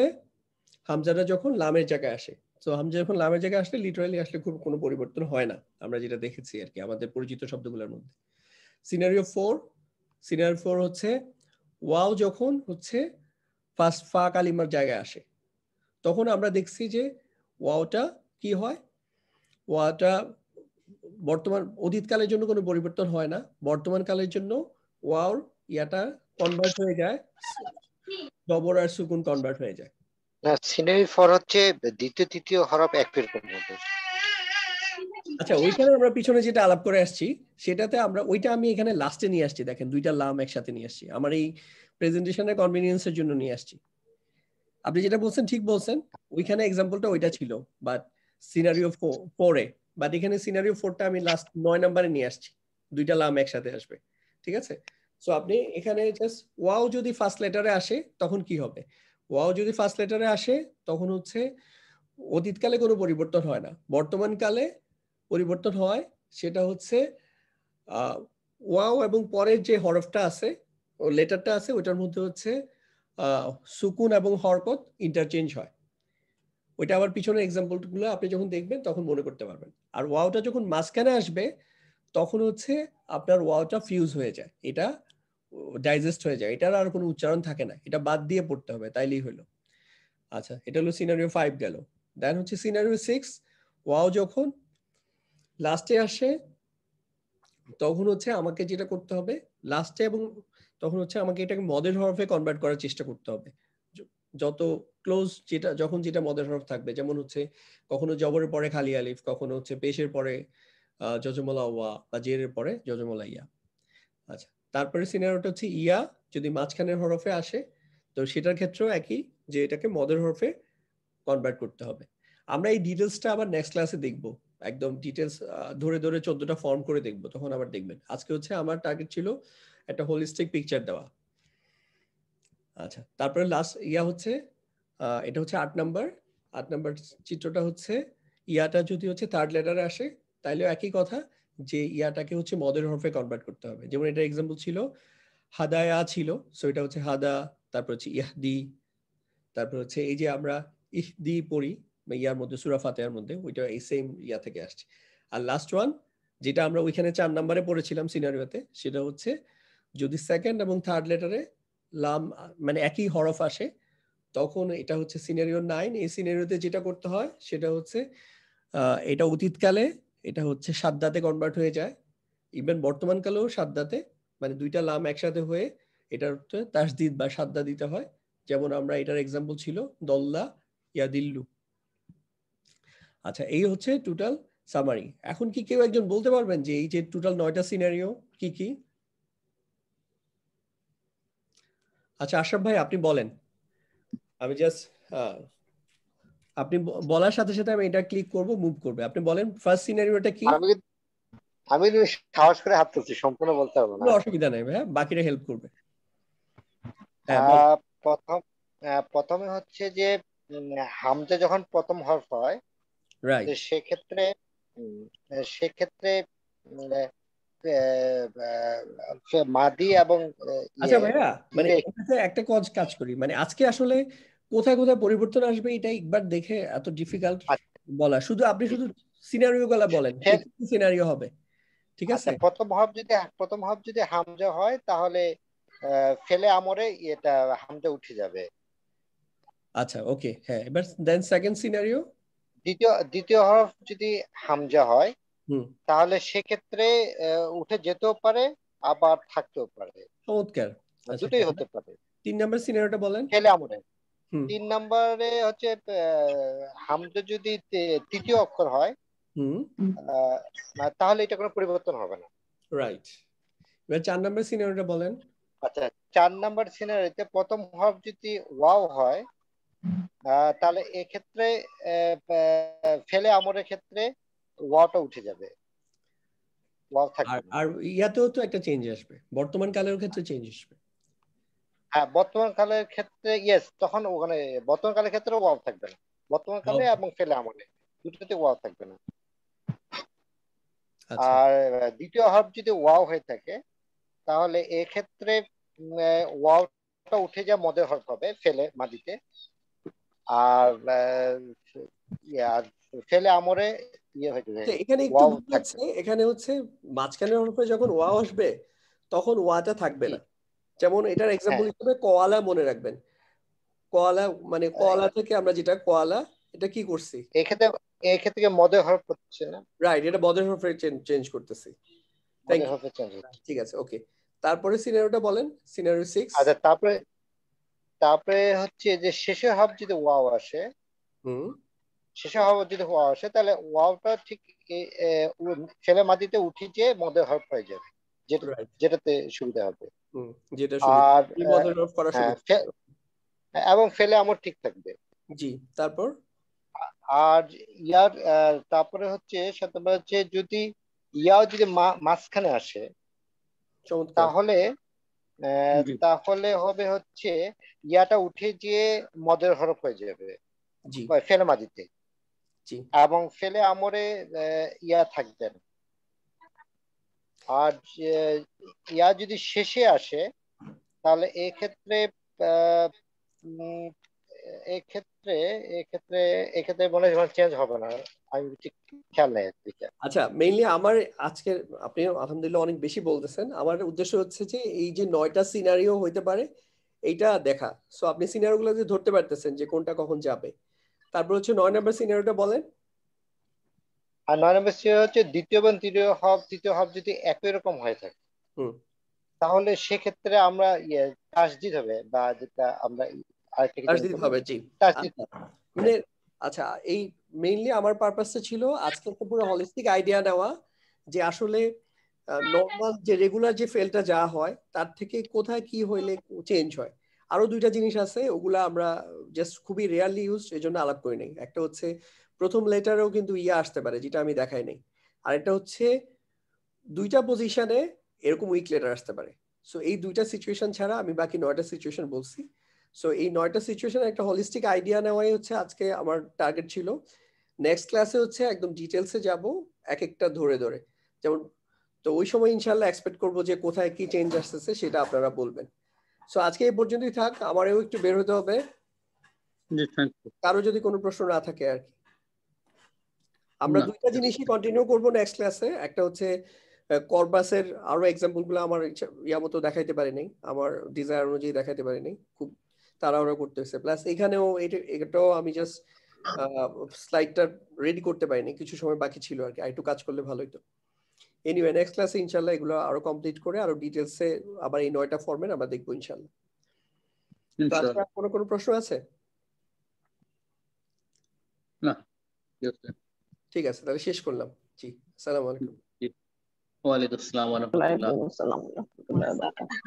হামজাটা যখন লামের জায়গায় আসে। তো হামজা যখন লামের জায়গায় আসলে লিটারালি আসলে খুব কোনো পরিবর্তন হয় না, আমরা যেটা দেখেছি আর কি আমাদের পরিচিত শব্দগুলোর মধ্যে। সিনারিও 4 হচ্ছে ওয়াও যখন হচ্ছে ফার্স্ট ফা কালিমার জায়গায় আসে তখন আমরা দেখছি যে ওয়াওটা কি হয়, ওয়াওটা বর্তমান অতীতকালের জন্য কোনো পরিবর্তন হয় না, বর্তমান কালের জন্য ওয়াওর ইয়াটা কনভার্ট হয়ে যায়, জবর আর সুকুন কনভার্ট হয়ে যায়। না, সিনারি 4 হচ্ছে দ্বিতীয় তৃতীয় হরফ একই রকম হবে। আচ্ছা, ওইখানে আমরা পিছনে যেটা আলাপ করে আসছি সেটাতে আমরা ওইটা আমি এখানে লাস্টে নিয়ে আসছি, দেখেন দুইটা লাম একসাথে নিয়ে আসছি, আমার এই প্রেজেন্টেশনের কনভিনিয়েন্সের জন্য নিয়ে আসছি। আপনি যেটা বলছেন ঠিক বলছেন, ওইখানে এক্সাম্পলটা ওইটা ছিল বাট সিনারিও 4-এ, বাট এখানে সিনারিও 4টা আমি লাস্ট 9 নম্বরে নিয়ে আসছি, দুইটা লাম একসাথে আসবে, ঠিক আছে? সো আপনি এখানে জাস্ট ওয়াও যদি ফার্স্ট লেটারে আসে তখন কি হবে, ওয়াও যদি ফার্স্ট লেটারে আসে তখন হচ্ছে অতীতকালে কোনো পরিবর্তন হয় না, বর্তমান কালে পরিবর্তন হয়। সেটা হচ্ছে ওয়াও এবং পরের যে হরফটা আছে ও লেটারটা আছে ওটার মধ্যে হচ্ছে সুকুন এবং হরকত ইন্টারচেঞ্জ হয়। ওইটা আবার পিছনের এক্সাম্পলগুলো আপনি যখন দেখবেন তখন মনে করতে পারবেন। আর ওয়াওটা যখন মাঝখানে আসবে তখন হচ্ছে আপনার ওয়াওটা ফিউজ হয়ে যায়, এটা ডাইজেস্ট হয়ে যায়, এটার আর কোনো উচ্চারণ থাকে না, এটা বাদ দিয়ে পড়তে হবে, তাইলেই হলো। আচ্ছা, এটা হলো সিনারিও 5 গেল। দেন হচ্ছে সিনারিও 6, ওয়াও যখন লাস্টে আসে তখন হচ্ছে আমাকে যেটা করতে হবে লাস্টে, এবং তখন হচ্ছে আমাকে এটাকে মদের হরফে কনভার্ট করার চেষ্টা করতে হবে, যত ক্লোজ যেটা যখন যেটা মদের হরফ থাকবে, যেমন হচ্ছে কখনো জবরের পরে খালি আলিফ, কখনো হচ্ছে পেশের পরে জজমলা ওয়া বা জেরের পরে জজমলা ইয়া। আচ্ছা, তারপরে সিনারিওটা হচ্ছে ইয়া যদি মাঝখানের হরফে আসে তো সেটার ক্ষেত্রেও একই, যে এটাকে মদের হরফে কনভার্ট করতে হবে। আমরা এই ডিটেলসটা আবার নেক্সট ক্লাসে দেখব, একদম ডিটেলস ধরে ধরে 14টা ফর্ম করে দেখব, তখন আবার দেখবেন। আজকে হচ্ছে আমার টার্গেট ছিল একটা হোলিস্টিক পিকচার দেওয়া। আচ্ছা, তারপরে লাস্ট ইয়া হচ্ছে এটা হচ্ছে 8 নাম্বার চিত্রটা হচ্ছে ইয়াটা যদি হচ্ছে থার্ড লেটারে আসে তাইলেও একই কথা, যে ইয়াটাকে হচ্ছে মদের হরফে কনভার্ট করতে হবে। যেমন এটা এক্সাম্পল ছিল হাদায়া ছিল, সো এটা হচ্ছে হাদা, তারপর হচ্ছে ইহদি, তারপর হচ্ছে এই যে আমরা ইহদি পড়ি ইয়ার মধ্যে সূরা ফাতিহার মধ্যে, ওইটা এই সেম ইয়া থেকে আসছে। আর লাস্ট ওয়ান যেটা আমরা ওইখানে 4 নম্বরে পড়েছিলাম সিনারিওতে, সেটা হচ্ছে যদি সেকেন্ড এবং থার্ড লেটারে লাম মানে একই হরফ আসে তখন এটা হচ্ছে সিনারিও 9। এই সিনারিওতে যেটা করতে হয় সেটা হচ্ছে এটা অতীতকালে এটা হচ্ছে সাদ্দাতে কনভার্ট হয়ে যায়, ইভেন বর্তমান কালেও সাদ্দাতে, মানে দুইটা লাম একসাথে হয়ে এটার তাসদিদ বা সাদ্দা দিতে হয়। যেমন আমরা এটার এক্সাম্পল ছিল দল্লা ইয়াদিল্লু। আচ্ছা, এই হচ্ছে টোটাল সামারি। এখন কি কেউ একজন বলতে পারবেন যে এই যে টোটাল 9টা সিনারিও কি কি? আচ্ছা, আশরাফ ভাই আপনি বলেন, আমি জাস্ট আপনি বলার সাথে সাথে আমি এটা ক্লিক করব, মুভ করবে। আপনি বলেন ফার্স্ট সিনারিওটা কি? আমি সাহস করে হাত তুলছি, সম্পূর্ণ বলতে পারবো না। অসুবিধা নাই ভাই, বাকিরা হেল্প করবে। প্রথমে হচ্ছে যে হামজা যখন প্রথম হরফ হয় সেক্ষেত্রে মাদি এবং আচ্ছা ভাইয়া, মানে একটা কাজ করি, মানে আজকে আসলে কোথায় কোথায় পরিবর্তন আসবে এটা একবার দেখে, এত ডিফিকাল্ট বলা, শুধু আপনি শুধু সিনারিও গুলা বলেন, কি সিনারিও হবে, ঠিক আছে? প্রথম হরফ যদি হামজা হয় তাহলে ফেলে আমরে এটা হামজা উঠে যাবে। আচ্ছা ওকে, হ্যাঁ এবার দেন সেকেন্ড সিনারিও। দ্বিতীয় হরফ যদি হামজা হয় হুম, তাহলে সেক্ষেত্রে উঠে যেতেও পারে আবার থাকতেও পারে, চমৎকার। আচ্ছা দুটোই হতে পারে। 3 নাম্বার সিনারিওটা বলেন। ফেলে আমরে হুম 3 নম্বরে হচ্ছে হামজা যদি তৃতীয় অক্ষর হয় হুম তাহলে এটা কোনো পরিবর্তন হবে না। রাইট, এবার 4 নাম্বার সিনারিওটা বলেন। আচ্ছা 4 নাম্বার সিনারিতে প্রথম হরফ যদি ওয়াও হয় তাহলে এক্ষেত্রে ফেলে আমরের ক্ষেত্রে ওয়াওটা উঠে যাবে, ওয়াও আর থাকবে না। আর ইয়াতেও তো একটা চেঞ্জ আসবে, বর্তমান কালের ক্ষেত্রে চেঞ্জ আসবে। হ্যাঁ বর্তমান কালের ক্ষেত্রে ইয়েস, তখন ওখানে বর্তমান কালের ক্ষেত্রে ওয়াও থাকবে না, বর্তমান কালে এবং ফেলে আমরে দুটোতে ওয়াও থাকবে না। আচ্ছা আর দ্বিতীয় হরফ যদি ওয়াও হয়ে থাকে তাহলে এক্ষেত্রে ওয়াওটা উঠে যা মদের হরফ হবে ফেলে মাদিতে, আর ফেলে আমরে ইয়ে হয়ে যাবে, এখানে একটু ওয়াও ভুল থাকবে। হচ্ছে, এখানে হচ্ছে মাঝখানের হরফে যখন ওয়া আসবে তখন ওয়াটা থাকবে না। যেমন এটার এক্সাম্পল হিসেবে কোয়ালা মনে রাখবেন, কোয়ালা মানে কোয়ালা থেকে আমরা যেটা কোয়ালা, এটা কি করছি এক্ষেত্রে মদের হরফ হচ্ছে না, রাইট, এটা বদের হরফে চেঞ্জ করতেছি। থ্যাংক মদের ইউ, হরফে চেঞ্জ হচ্ছে। ঠিক আছে ওকে। তারপরে সিনারিওটা বলেন, সিনারিও 6। আচ্ছা তারপরে হচ্ছে যে শেষের হরফ যদি ওয়াও আসে, হুম শেষের হরফ যদি ওয়াও আসে তাহলে ওয়াওটা ঠিক ফেলে মাদিতে উঠে যে মদের হরফ হয়ে যাবে, রাইট, যেটাতে সুবিধা হবে। হুম যেটা সুবিধা, আর এই বদের হরফ করা হ্যাঁ সুবিধা। এবং ফেলে আমর ঠিক থাকবে। জি তারপর আর তারপরে হচ্ছে সাথে হচ্ছে যদি ইয়াও যদি মাঝখানে আসে চমৎকার। তাহলে তাহলে হবে হচ্ছে ইয়াটা উঠে গিয়ে মদের হরফ হয়ে যাবে জি ফেলে মাদিতে, জি এবং ফেলে আমরে ইয়া থাকবে না। আর ইয়া যদি শেষে আসে তাহলে এক্ষেত্রে আহ, উম, এক্ষেত্রে এক্ষেত্রে এক্ষেত্রে মনে হয় চেঞ্জ হবে না, আমি ঠিক খেয়াল নেই দিকে। আচ্ছা মেইনলি আমার আজকের, আপনি আলহামদুলিল্লাহ অনেক বেশি বলতেছেন, আমার উদ্দেশ্য হচ্ছে যে এই যে 9টা সিনারিও হইতে পারে এইটা দেখা। সো আপনি সিনারিও গুলো যদি ধরতে পারতেছেন যে কোনটা কখন যাবে। তারপর হচ্ছে 9 নাম্বার সিনারিওটা বলেন। আর 9 নম্বর হচ্ছে দ্বিতীয় এবং তৃতীয় হরফ যদি একই রকম হয়ে থাকে হুম তাহলে সেক্ষেত্রে আমরা তাসদিদ হবে, বা যেটা আমরা আরেকটা কিছু তাসদিদ হবে, জি। তাসদিদ। মানে আচ্ছা, এই মেইনলি আমার পারপাসটা ছিল আজকে একটা পুরো হলিস্টিক আইডিয়া নেওয়া যে আসলে নর্মাল যে রেগুলার যে ফেলটা যা হয় তার থেকে কোথায় কি হইলে চেঞ্জ হয়। আরো 2টা জিনিস আছে, ওগুলা আমরা জাস্ট খুবই রেয়ারলি ইউজ, এই জন্য আলাপ করি নাই। একটা হচ্ছে প্রথম লেটারেও কিন্তু ইয়া আসতে পারে, যেটা আমি দেখাই নাই। আর একটা হচ্ছে 2টা পজিশনে এরকম উইক লেটার আসতে পারে। সো এই 2টা সিচুয়েশন ছাড়া আমি বাকি 9টা সিচুয়েশন বলছি। সো এই 9টা সিচুয়েশন একটা হলিস্টিক আইডিয়া নেওয়াই হচ্ছে আজকে আমার টার্গেট ছিল। নেক্সট ক্লাসে হচ্ছে একদম ডিটেলসে যাব, এক একটা ধরে ধরে। যেমন তো ওই সময় ইনশাল্লাহ এক্সপেক্ট করবো যে কোথায় কি চেঞ্জ আসতেছে সেটা আপনারা বলবেন। সো আজকে এই পর্যন্তই থাক, আমারও একটু বের হতে হবে। কারো যদি কোনো প্রশ্ন না থাকে আর কি, আমরা 2টা জিনিসই কন্টিনিউ করবো নেক্সট ক্লাসে। একটা হচ্ছে করবাসের আরো এক্সাম্পল গুলো আমার ইয়া মতো দেখাইতে পারি নাই, আমার ডিজায়ার অনুযায়ী দেখাইতে পারি নাই, খুব তাড়াহুড়া করতে হয়েছে। প্লাস এখানেও এটাও আমি জাস্ট স্লাইডটা রেডি করতে পারিনি, কিছু সময় বাকি ছিল আর কি, একটু কাজ করলে ভালো হতো। এনিওয়ে নেক্সট ক্লাসে ইনশাল্লাহ এগুলো আরো কমপ্লিট করে আরো ডিটেলসে আবার এই 9টা ফর্মেট আমরা দেখবো ইনশাল্লাহ। তো আজকে কোনো প্রশ্ন আছে? না, ঠিক আছে, তাহলে শেষ করলাম। জি, আসসালামু আলাইকুম। ওয়ালাইকুম আসসালাম ওয়া রাহমাতুল্লাহ। ওয়ালাইকুম আসসালাম ওয়া রাহমাতুল্লাহি ওয়া বারাকাতুহু।